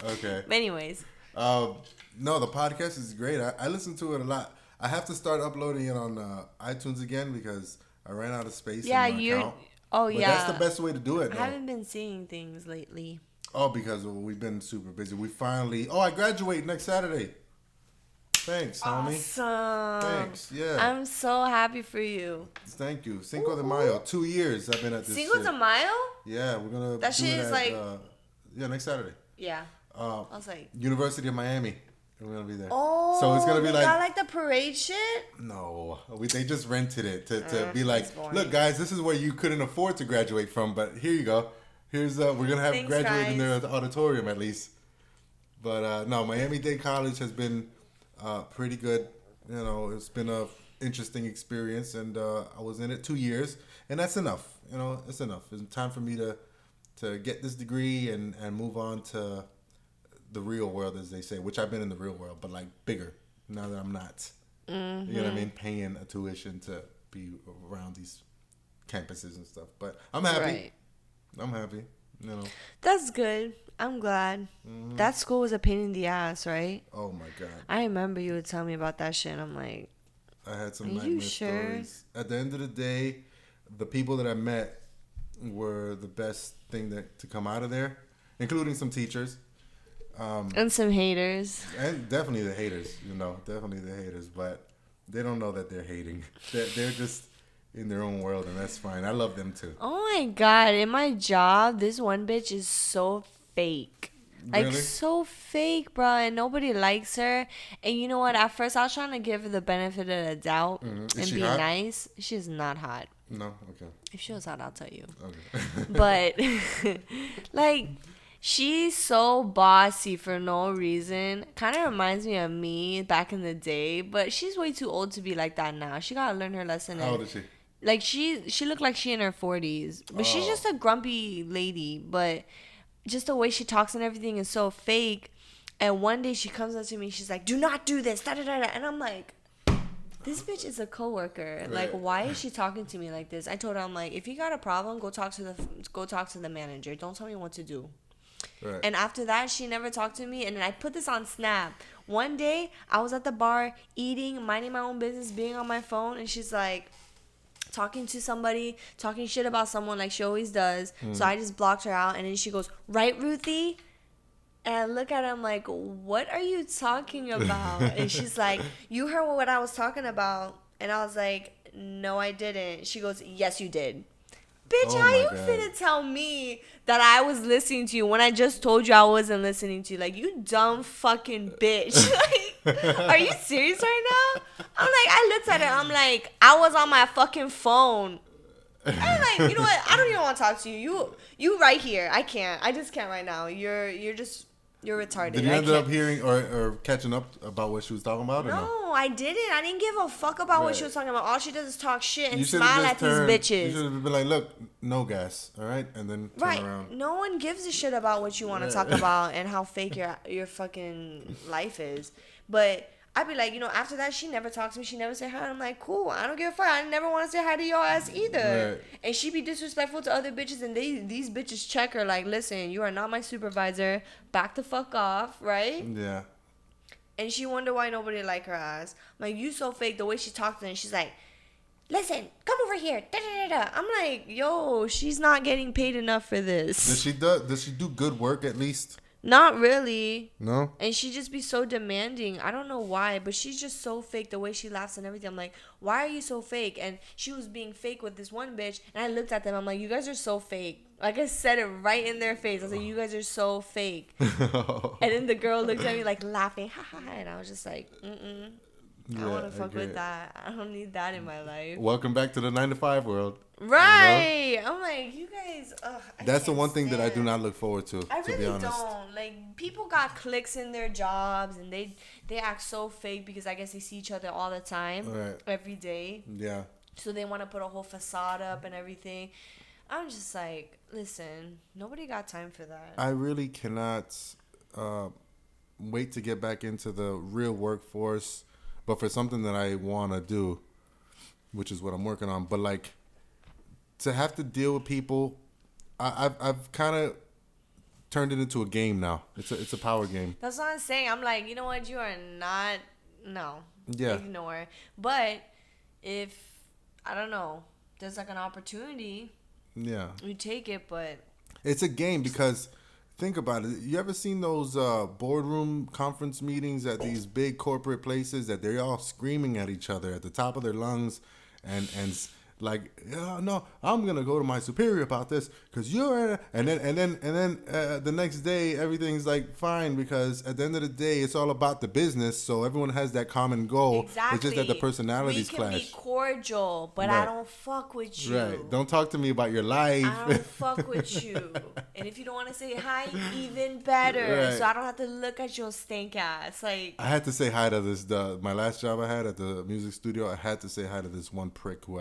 [SPEAKER 1] Okay.
[SPEAKER 2] Anyways.
[SPEAKER 1] No, the podcast is great. I listen to it a lot. I have to start uploading it on iTunes again because I ran out of space in my account.
[SPEAKER 2] Oh,
[SPEAKER 1] but
[SPEAKER 2] yeah.
[SPEAKER 1] that's the best way to do it, though.
[SPEAKER 2] I haven't been seeing things lately.
[SPEAKER 1] Oh, because we've been super busy. We finally... Oh, I graduate next Saturday. Thanks, homie.
[SPEAKER 2] Awesome.
[SPEAKER 1] Thanks, yeah.
[SPEAKER 2] I'm so happy for you.
[SPEAKER 1] Thank you. Cinco de Mayo. 2 years I've been at this
[SPEAKER 2] Cinco
[SPEAKER 1] shit.
[SPEAKER 2] de Mayo?
[SPEAKER 1] Yeah, we're going to
[SPEAKER 2] That shit is like...
[SPEAKER 1] next Saturday.
[SPEAKER 2] Yeah. I was like...
[SPEAKER 1] University of Miami. We're going to be there.
[SPEAKER 2] Oh,
[SPEAKER 1] so it's gonna be
[SPEAKER 2] they
[SPEAKER 1] like...
[SPEAKER 2] got like the parade shit?
[SPEAKER 1] No. They just rented it to be like,
[SPEAKER 2] boring.
[SPEAKER 1] look, guys, this is where you couldn't afford to graduate from, but here you go. Here's we're going to have
[SPEAKER 2] Thanks,
[SPEAKER 1] graduate in
[SPEAKER 2] guys.
[SPEAKER 1] the auditorium at least. But no, Miami-Dade College has been pretty good. You know, it's been a interesting experience, and I was in it 2 years, and that's enough. You know, it's enough. It's time for me to get this degree and move on to the real world, as they say, which I've been in the real world, but like bigger now that I'm not. Mm-hmm. You know what I mean? Paying a tuition to be around these campuses and stuff. But I'm happy.
[SPEAKER 2] Right.
[SPEAKER 1] I'm happy. You know.
[SPEAKER 2] That's good. I'm glad. Mm-hmm. That school was a pain in the ass, right?
[SPEAKER 1] Oh my god.
[SPEAKER 2] I remember you would tell me about that shit. And I'm like,
[SPEAKER 1] I had some nightmare stories. At the end of the day, the people that I met were the best thing to come out of there, including some teachers.
[SPEAKER 2] And some haters.
[SPEAKER 1] And definitely the haters, definitely the haters. But they don't know that they're hating. They're just in their own world, and that's fine. I love them too.
[SPEAKER 2] Oh my god, in my job, this one bitch is so fake. Like,
[SPEAKER 1] really?
[SPEAKER 2] So fake, bro, and nobody likes her. And you know what? At first, I was trying to give her the benefit of the doubt and be
[SPEAKER 1] hot?
[SPEAKER 2] nice. She's not hot.
[SPEAKER 1] No? Okay.
[SPEAKER 2] If she was hot, I'll tell you.
[SPEAKER 1] Okay.
[SPEAKER 2] But, like, she's so bossy for no reason. Kind of reminds me of me back in the day. But she's way too old to be like that now. She got to learn her lesson.
[SPEAKER 1] How old is she?
[SPEAKER 2] Like, she looked like she in her 40s. But she's just a grumpy lady. But just the way she talks and everything is so fake. And one day she comes up to me. She's like, do not do this. Da, da, da, da. And I'm like, this bitch is a coworker. Right. Like, why is she talking to me like this? I told her, I'm like, if you got a problem, go talk to the manager. Don't tell me what to do. Right. And after that, she never talked to me. And then I put this on Snap. One day, I was at the bar eating, minding my own business, being on my phone. And she's like, talking to somebody, talking shit about someone like she always does. So I just blocked her out. And then she goes, right, Ruthie? And I look at her, I'm like, what are you talking about? And she's like, you heard what I was talking about. And I was like, no, I didn't. She goes, yes, you did. bitch,
[SPEAKER 1] Oh
[SPEAKER 2] how
[SPEAKER 1] my
[SPEAKER 2] you
[SPEAKER 1] God.
[SPEAKER 2] finna tell me that I was listening to you when I just told you I wasn't listening to you? Like, you dumb fucking bitch. Like, are you serious right now? I'm like, I looked at her. I'm like, I was on my fucking phone. I'm like, you know what? I don't even want to talk to you. You right here. I can't. I just can't right now. You're retarded.
[SPEAKER 1] Did you
[SPEAKER 2] I
[SPEAKER 1] end
[SPEAKER 2] can't.
[SPEAKER 1] up hearing or catching up about what she was talking about? Or no?
[SPEAKER 2] No, I didn't. I didn't give a fuck about what she
[SPEAKER 1] Right.
[SPEAKER 2] was talking about. All she does is talk shit and
[SPEAKER 1] You should have
[SPEAKER 2] smile
[SPEAKER 1] just
[SPEAKER 2] at
[SPEAKER 1] turned.
[SPEAKER 2] these bitches.
[SPEAKER 1] You should have been like, look, no gas, all right, and then turn
[SPEAKER 2] Right.
[SPEAKER 1] around.
[SPEAKER 2] No one gives a shit about what you want to talk about and how fake your fucking life is. But I'd be like, after that, she never talked to me. She never said hi. I'm like, cool. I don't give a fuck. I never want to say hi to your ass either.
[SPEAKER 1] Right.
[SPEAKER 2] And she be disrespectful to other bitches, and these bitches check her like, listen, you are not my supervisor. Back the fuck off, right?
[SPEAKER 1] Yeah.
[SPEAKER 2] And she wonder why nobody like her ass. I'm like, you so fake. The way she talked to her, and she's like, listen, come over here. Da, da, da, da. I'm like, yo, she's not getting paid enough for this.
[SPEAKER 1] Does she do good work at least?
[SPEAKER 2] Not really.
[SPEAKER 1] No.
[SPEAKER 2] And she just be so demanding. I don't know why, but she's just so fake. The way she laughs and everything. I'm like, why are you so fake? And she was being fake with this one bitch. And I looked at them. I'm like, you guys are so fake. Like, I said it right in their face. I was like, you guys are so fake. And then the girl looked at me like laughing. Ha ha. And I was just like, I don't want to fuck with that. I don't need that in my life.
[SPEAKER 1] Welcome back to the 9-to-5 world.
[SPEAKER 2] Right. I'm like, you guys.
[SPEAKER 1] That's the one thing that I do not look forward to.
[SPEAKER 2] I
[SPEAKER 1] to be
[SPEAKER 2] really
[SPEAKER 1] honest.
[SPEAKER 2] don't. Like, people got clicks in their jobs, and they act so fake because I guess they see each other all the time,
[SPEAKER 1] Right.
[SPEAKER 2] every day.
[SPEAKER 1] Yeah.
[SPEAKER 2] So they want to put a whole facade up and everything. I'm just like, listen, nobody got time for that.
[SPEAKER 1] I really cannot wait to get back into the real workforce, but for something that I want to do, which is what I'm working on. But like, to have to deal with people, I've kind of turned it into a game now. It's a power game.
[SPEAKER 2] That's what I'm saying. I'm like, you know what? You are not. No.
[SPEAKER 1] Yeah.
[SPEAKER 2] Ignore. But if I don't know, there's like an opportunity.
[SPEAKER 1] Yeah.
[SPEAKER 2] You take it, but
[SPEAKER 1] It's a game because think about it. You ever seen those boardroom conference meetings at these big corporate places that they're all screaming at each other at the top of their lungs and like, yeah, no, I'm gonna go to my superior about this because you're, and then the next day everything's like fine because at the end of the day it's all about the business. So everyone has that common goal.
[SPEAKER 2] exactly.
[SPEAKER 1] It's just that the personalities
[SPEAKER 2] we can
[SPEAKER 1] clash.
[SPEAKER 2] be cordial, but I don't fuck with you.
[SPEAKER 1] Right. Don't talk to me about your life.
[SPEAKER 2] I don't fuck with you. And if you don't want to say hi, even better.
[SPEAKER 1] Right.
[SPEAKER 2] So I don't have to look at your stink ass. Like,
[SPEAKER 1] I had to say hi to this. My last job I had at the music studio, I had to say hi to this one prick who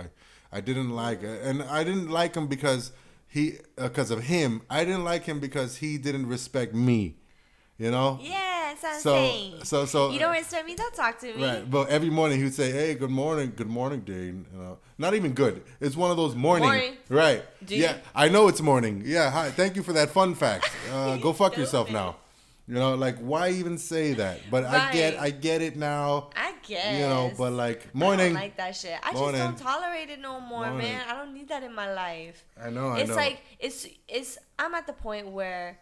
[SPEAKER 1] I didn't like, and I didn't like him because of him. I didn't like him because he didn't respect me. You know?
[SPEAKER 2] yeah, that's what I'm saying.
[SPEAKER 1] So
[SPEAKER 2] you don't respect me, don't talk to me.
[SPEAKER 1] Right, but every morning he would say, "Hey, good morning, Dean." You know, not even good. It's one of those morning. Right?
[SPEAKER 2] Dean.
[SPEAKER 1] Yeah, I know it's morning. Yeah, hi. Thank you for that fun fact. Go fuck yourself now. You know, like why even say that? But
[SPEAKER 2] Right.
[SPEAKER 1] I get it now.
[SPEAKER 2] I guess.
[SPEAKER 1] You know, but like morning.
[SPEAKER 2] I don't like that shit. I
[SPEAKER 1] Morning.
[SPEAKER 2] just don't tolerate it no more,
[SPEAKER 1] Morning.
[SPEAKER 2] man. I don't need that in my life.
[SPEAKER 1] I know.
[SPEAKER 2] It's like it's I'm at the point where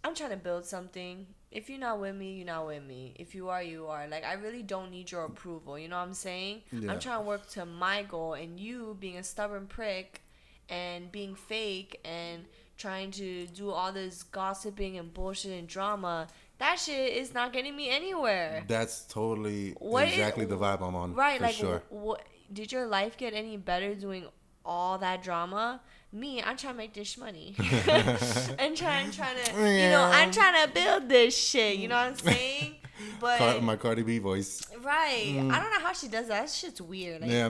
[SPEAKER 2] I'm trying to build something. If you're not with me, you're not with me. If you are, you are. Like, I really don't need your approval. You know what I'm saying?
[SPEAKER 1] Yeah.
[SPEAKER 2] I'm trying to work to my goal, and you being a stubborn prick and being fake and trying to do all this gossiping and bullshit and drama, that shit is not getting me anywhere.
[SPEAKER 1] That's totally
[SPEAKER 2] What
[SPEAKER 1] exactly the vibe I'm on.
[SPEAKER 2] Right,
[SPEAKER 1] for
[SPEAKER 2] like,
[SPEAKER 1] sure.
[SPEAKER 2] what did your life get any better doing all that drama? Me, I'm trying to make this money. I'm trying to, I'm trying to build this shit. You know what I'm saying? But
[SPEAKER 1] My Cardi B voice.
[SPEAKER 2] right, I don't know how she does that. That shit's weird. Like,
[SPEAKER 1] Yeah,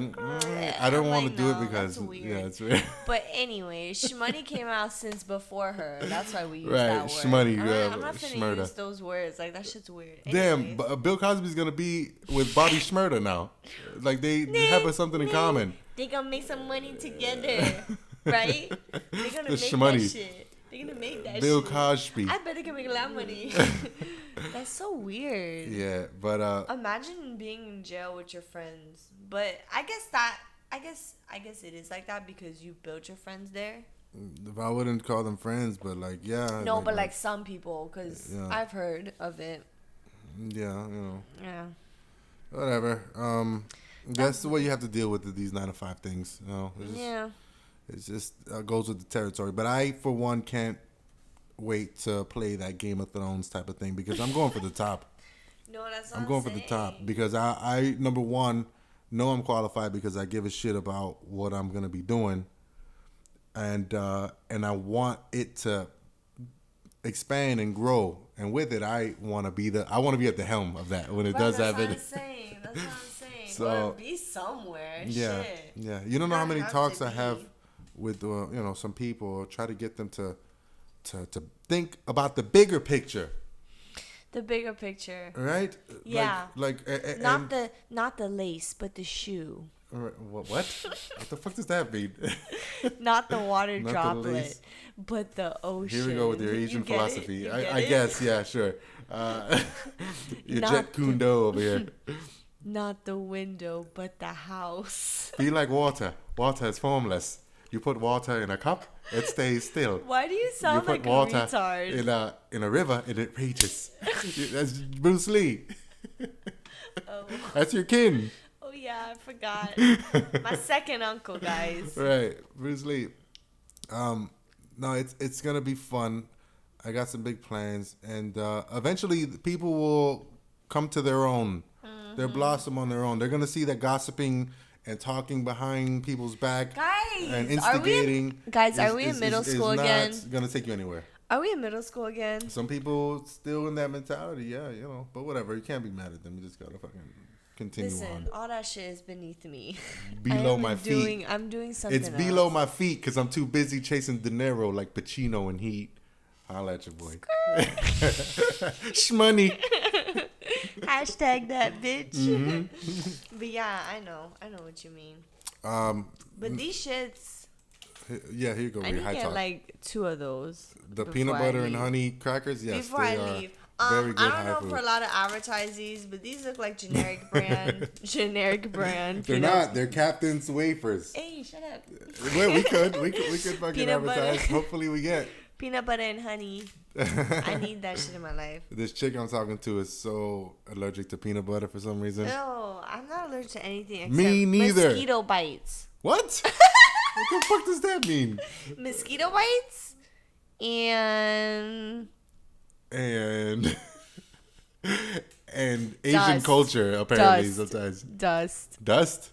[SPEAKER 1] I don't
[SPEAKER 2] I'm
[SPEAKER 1] want
[SPEAKER 2] like,
[SPEAKER 1] to do
[SPEAKER 2] no,
[SPEAKER 1] it because
[SPEAKER 2] that's weird.
[SPEAKER 1] yeah, it's weird.
[SPEAKER 2] But anyway, Shmoney came out since before her. That's why we use
[SPEAKER 1] Right,
[SPEAKER 2] that word.
[SPEAKER 1] Shmoney,
[SPEAKER 2] I'm not finna
[SPEAKER 1] Shmurda.
[SPEAKER 2] use those words. Like, that shit's weird.
[SPEAKER 1] Damn,
[SPEAKER 2] Anyways.
[SPEAKER 1] Bill Cosby's gonna be with Bobby Shmurda now. Like they have something in common.
[SPEAKER 2] They gonna make some money together, right? They gonna
[SPEAKER 1] The
[SPEAKER 2] make
[SPEAKER 1] shmoney.
[SPEAKER 2] that shit. They gonna make that
[SPEAKER 1] Bill
[SPEAKER 2] shit.
[SPEAKER 1] Cosby.
[SPEAKER 2] I bet they can make a lot of money. That's so weird.
[SPEAKER 1] Yeah, but
[SPEAKER 2] Imagine being in jail with your friends. But I guess it is like that because you built your friends there.
[SPEAKER 1] I wouldn't call them friends, but like yeah.
[SPEAKER 2] No, but like some people, because
[SPEAKER 1] Yeah.
[SPEAKER 2] I've heard of it.
[SPEAKER 1] Yeah, you know.
[SPEAKER 2] Yeah.
[SPEAKER 1] Whatever. That's the way you have to deal with these 9 to 5 things. You know.
[SPEAKER 2] Yeah.
[SPEAKER 1] It just goes with the territory. But I, for one, can't wait to play that Game of Thrones type of thing because I'm going for the top.
[SPEAKER 2] No, that's what
[SPEAKER 1] I'm going for the top because I number one know I'm qualified because I give a shit about what I'm gonna be doing, and I want it to expand and grow, and with it I want to be at the helm of that when it does happen.
[SPEAKER 2] That's what I'm saying. That's what I'm saying.
[SPEAKER 1] So,
[SPEAKER 2] or be somewhere.
[SPEAKER 1] Yeah,
[SPEAKER 2] Shit.
[SPEAKER 1] yeah. You don't know how many
[SPEAKER 2] Have
[SPEAKER 1] talks
[SPEAKER 2] to
[SPEAKER 1] I have
[SPEAKER 2] be.
[SPEAKER 1] with some people, try to get them to think about the bigger picture.
[SPEAKER 2] The bigger picture.
[SPEAKER 1] Right?
[SPEAKER 2] Yeah. Not the lace, but the shoe.
[SPEAKER 1] What? What the fuck does that mean?
[SPEAKER 2] Not the water
[SPEAKER 1] Not the
[SPEAKER 2] droplet,
[SPEAKER 1] lace.
[SPEAKER 2] but the ocean.
[SPEAKER 1] Here we go with your Asian philosophy. I guess, yeah, sure. Your Jet Kundo over here.
[SPEAKER 2] Not the window, but the house.
[SPEAKER 1] Be like water. Water is formless. You put water in a cup, it stays still.
[SPEAKER 2] Why do you sound like a retard?
[SPEAKER 1] In a river, and it rages. That's Bruce Lee.
[SPEAKER 2] Oh.
[SPEAKER 1] That's your kin.
[SPEAKER 2] Oh yeah, I forgot. My second uncle, guys.
[SPEAKER 1] Right, Bruce Lee. No, it's gonna be fun. I got some big plans, and eventually people will come to their own. Mm-hmm. They'll blossom on their own. They're gonna see that gossiping and talking behind people's back and instigating.
[SPEAKER 2] Are we in middle school again?
[SPEAKER 1] It's not gonna take you anywhere.
[SPEAKER 2] Are we in middle school again?
[SPEAKER 1] Some people still in that mentality, yeah, but whatever. You can't be mad at them. You just gotta fucking continue on.
[SPEAKER 2] Listen, all that shit is beneath me.
[SPEAKER 1] Below my feet.
[SPEAKER 2] I'm doing something
[SPEAKER 1] It's below my feet because I'm too busy chasing De Niro like Pacino in Heat. Holla at your boy. Shmoney.
[SPEAKER 2] Hashtag that bitch.
[SPEAKER 1] Mm-hmm.
[SPEAKER 2] But yeah, I know what you mean. But these shits.
[SPEAKER 1] Yeah, here you go.
[SPEAKER 2] I need to get like 2 of those.
[SPEAKER 1] The peanut butter and honey crackers. Yes,
[SPEAKER 2] before I leave.
[SPEAKER 1] Very good.
[SPEAKER 2] I don't know for a lot of advertisees, but these look like generic brand.
[SPEAKER 1] They're not. They're Captain's wafers.
[SPEAKER 2] Hey, shut up.
[SPEAKER 1] Well, we could fucking
[SPEAKER 2] peanut
[SPEAKER 1] advertise.
[SPEAKER 2] Butter.
[SPEAKER 1] Hopefully, we get
[SPEAKER 2] peanut butter and honey. I need that shit in my life.
[SPEAKER 1] This chick I'm talking to is so allergic to peanut butter for some reason.
[SPEAKER 2] No, I'm not allergic to anything except
[SPEAKER 1] Me neither.
[SPEAKER 2] Mosquito bites.
[SPEAKER 1] What? What the fuck does that mean?
[SPEAKER 2] Mosquito bites and
[SPEAKER 1] Asian culture apparently sometimes.
[SPEAKER 2] Dust.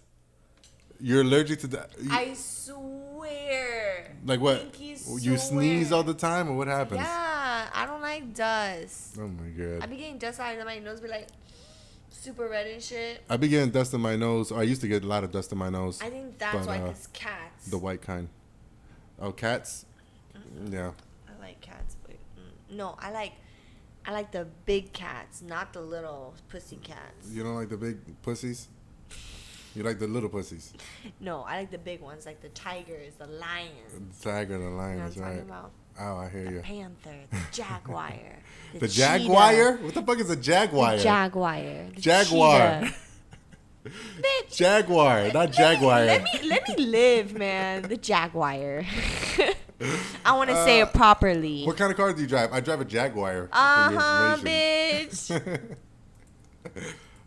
[SPEAKER 1] You're allergic to that?
[SPEAKER 2] I swear.
[SPEAKER 1] Like what? You sneeze all the time, or what happens?
[SPEAKER 2] Yeah, I don't like dust.
[SPEAKER 1] Oh my god.
[SPEAKER 2] I be getting dust out of my nose, be like super red and shit.
[SPEAKER 1] I be getting dust in my nose. I used to get a lot of dust in my nose.
[SPEAKER 2] I think that's why it's cats.
[SPEAKER 1] The white kind. Oh, cats. Mm-hmm. Yeah.
[SPEAKER 2] I like cats, but no, I like the big cats, not the little pussy cats.
[SPEAKER 1] You don't like the big pussies? You like the little pussies?
[SPEAKER 2] No, I like the big ones, like the tigers, the lions.
[SPEAKER 1] The tiger, the lion, that's right.
[SPEAKER 2] About?
[SPEAKER 1] Oh, I hear you.
[SPEAKER 2] The panther, the jaguar.
[SPEAKER 1] The jaguar? What the fuck is a jaguar?
[SPEAKER 2] The jaguar. The
[SPEAKER 1] jaguar.
[SPEAKER 2] Bitch.
[SPEAKER 1] Jaguar, not jaguar.
[SPEAKER 2] Let me live, man. The jaguar. I want to say it properly.
[SPEAKER 1] What kind of car do you drive? I drive a Jaguar.
[SPEAKER 2] Bitch.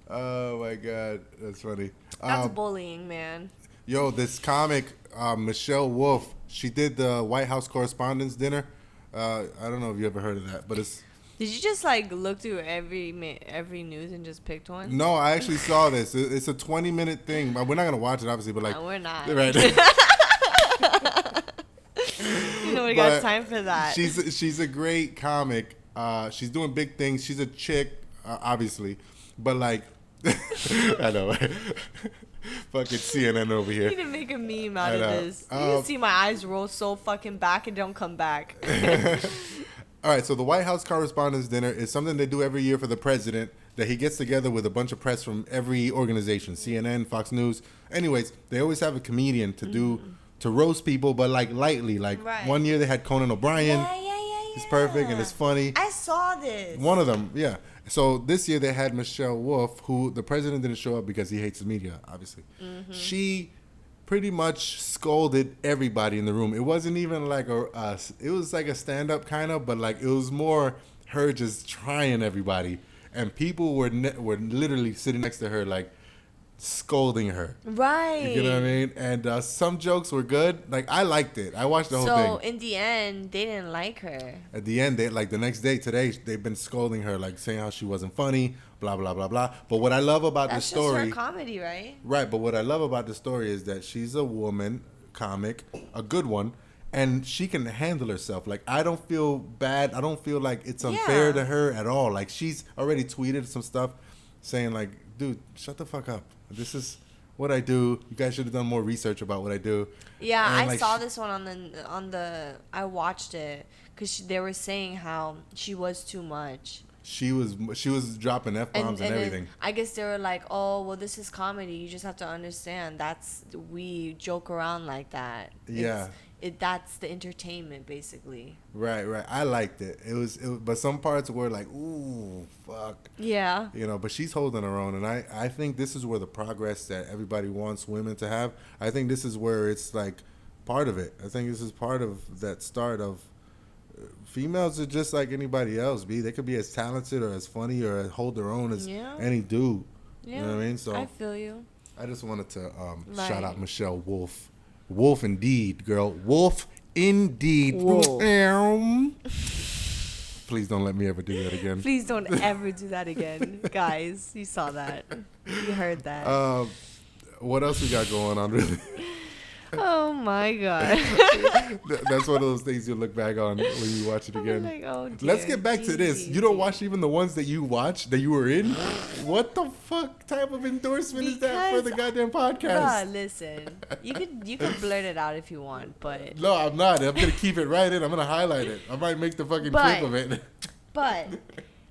[SPEAKER 1] Oh my god, that's funny.
[SPEAKER 2] That's bullying, man.
[SPEAKER 1] Yo, this comic, Michelle Wolf, she did the White House Correspondents' Dinner. I don't know if you ever heard of that, but it's.
[SPEAKER 2] Did you just like look through every news and just picked one?
[SPEAKER 1] No, I actually saw this. It's a 20-minute thing. We're not gonna watch it, obviously, but like.
[SPEAKER 2] No, we're not.
[SPEAKER 1] Right.
[SPEAKER 2] We got time for that.
[SPEAKER 1] She's a great comic. She's doing big things. She's a chick, obviously, but like. I know. Fucking CNN over here.
[SPEAKER 2] You need to make a meme out of this. You can see my eyes roll so fucking back and don't come back.
[SPEAKER 1] All right, so the White House Correspondents' Dinner is something they do every year for the president, that he gets together with a bunch of press from every organization, CNN, Fox News. Anyways, they always have a comedian to roast people, but like lightly. Like one year they had Conan O'Brien.
[SPEAKER 2] Yeah.
[SPEAKER 1] It's perfect and it's funny.
[SPEAKER 2] I saw this.
[SPEAKER 1] One of them, yeah. So this year they had Michelle Wolf, who the president didn't show up because he hates the media, obviously. Mm-hmm. She pretty much scolded everybody in the room. It wasn't even like it was like a stand-up kind of, but like it was more her just trying everybody. And people were literally sitting next to her like, scolding her.
[SPEAKER 2] Right.
[SPEAKER 1] You know what I mean? And some jokes were good. Like, I liked it. I watched the whole thing.
[SPEAKER 2] So in the end, they didn't like her.
[SPEAKER 1] At the end, they like the next day, today, they've been scolding her, like saying how she wasn't funny, blah blah blah blah. But what I love about the story,
[SPEAKER 2] that's just her comedy, right?
[SPEAKER 1] right? But what I love about the story is that she's a woman comic, a good one, and she can handle herself. Like, I don't feel bad. I don't feel like it's unfair to her at all. Like, she's already tweeted some stuff saying like, dude, shut the fuck up. This is what I do. You guys should have done more research about what I do.
[SPEAKER 2] Yeah,
[SPEAKER 1] and
[SPEAKER 2] I
[SPEAKER 1] like,
[SPEAKER 2] saw this one on the. I watched it because they were saying how she was too much.
[SPEAKER 1] She was dropping F-bombs and everything.
[SPEAKER 2] I guess they were like, oh, well, this is comedy. You just have to understand we joke around like that.
[SPEAKER 1] Yeah.
[SPEAKER 2] That's the entertainment, basically.
[SPEAKER 1] Right. I liked it. It was, but some parts were like, ooh, fuck.
[SPEAKER 2] Yeah.
[SPEAKER 1] You know, but she's holding her own, and I think this is where the progress that everybody wants women to have. I think this is where it's like part of it. I think this is part of that start of females are just like anybody else. They could be as talented or as funny or as hold their own as any dude.
[SPEAKER 2] Yeah.
[SPEAKER 1] You know what I mean? So
[SPEAKER 2] I feel you.
[SPEAKER 1] I just wanted to shout out Michelle Wolf. Wolf indeed, girl. Wolf indeed.
[SPEAKER 2] Wolf.
[SPEAKER 1] Please don't let me ever do that again.
[SPEAKER 2] Please don't ever do that again. Guys, you saw that. You heard that.
[SPEAKER 1] What else we got going on, really?
[SPEAKER 2] Oh, my God.
[SPEAKER 1] That's one of those things you look back on when you watch it again.
[SPEAKER 2] Like, oh, dear.
[SPEAKER 1] Let's get back to this. You don't watch even the ones that you watch, that you were in? What the fuck type of endorsement is that for the goddamn podcast?
[SPEAKER 2] Bruh, listen. You could blurt it out if you want, but...
[SPEAKER 1] No, I'm not. I'm going to keep it right in. I'm going to highlight it. I might make the fucking clip of it.
[SPEAKER 2] But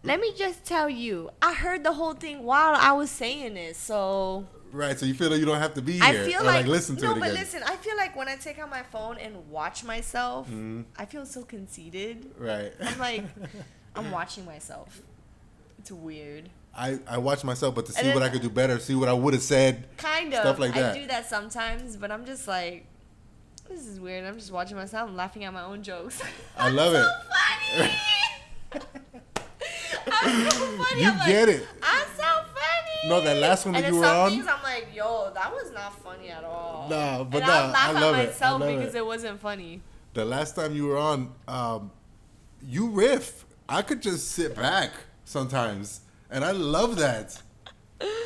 [SPEAKER 2] let me just tell you, I heard the whole thing while I was saying it, so...
[SPEAKER 1] Right, so you feel like you don't have to be here
[SPEAKER 2] I feel
[SPEAKER 1] or like listen to it again.
[SPEAKER 2] No, but listen, I feel like when I take out my phone and watch myself, I feel so conceited.
[SPEAKER 1] Right.
[SPEAKER 2] I'm like, I'm watching myself. It's weird.
[SPEAKER 1] I watch myself, but to see what I could do better, see what I would have said.
[SPEAKER 2] Kind of.
[SPEAKER 1] Stuff like that.
[SPEAKER 2] I do that sometimes, but I'm just like, this is weird. I'm just watching myself and laughing at my own jokes.
[SPEAKER 1] I love it.
[SPEAKER 2] So funny. I'm so funny.
[SPEAKER 1] You get it.
[SPEAKER 2] I'm so funny.
[SPEAKER 1] No, that last one that you were
[SPEAKER 2] on.
[SPEAKER 1] on.
[SPEAKER 2] Things I'm like, yo, that was not funny at all.
[SPEAKER 1] No, but
[SPEAKER 2] and
[SPEAKER 1] no,
[SPEAKER 2] I laugh
[SPEAKER 1] I love
[SPEAKER 2] at myself
[SPEAKER 1] it.
[SPEAKER 2] because it wasn't funny.
[SPEAKER 1] The last time you were on, you riff. I could just sit back sometimes, and I love that.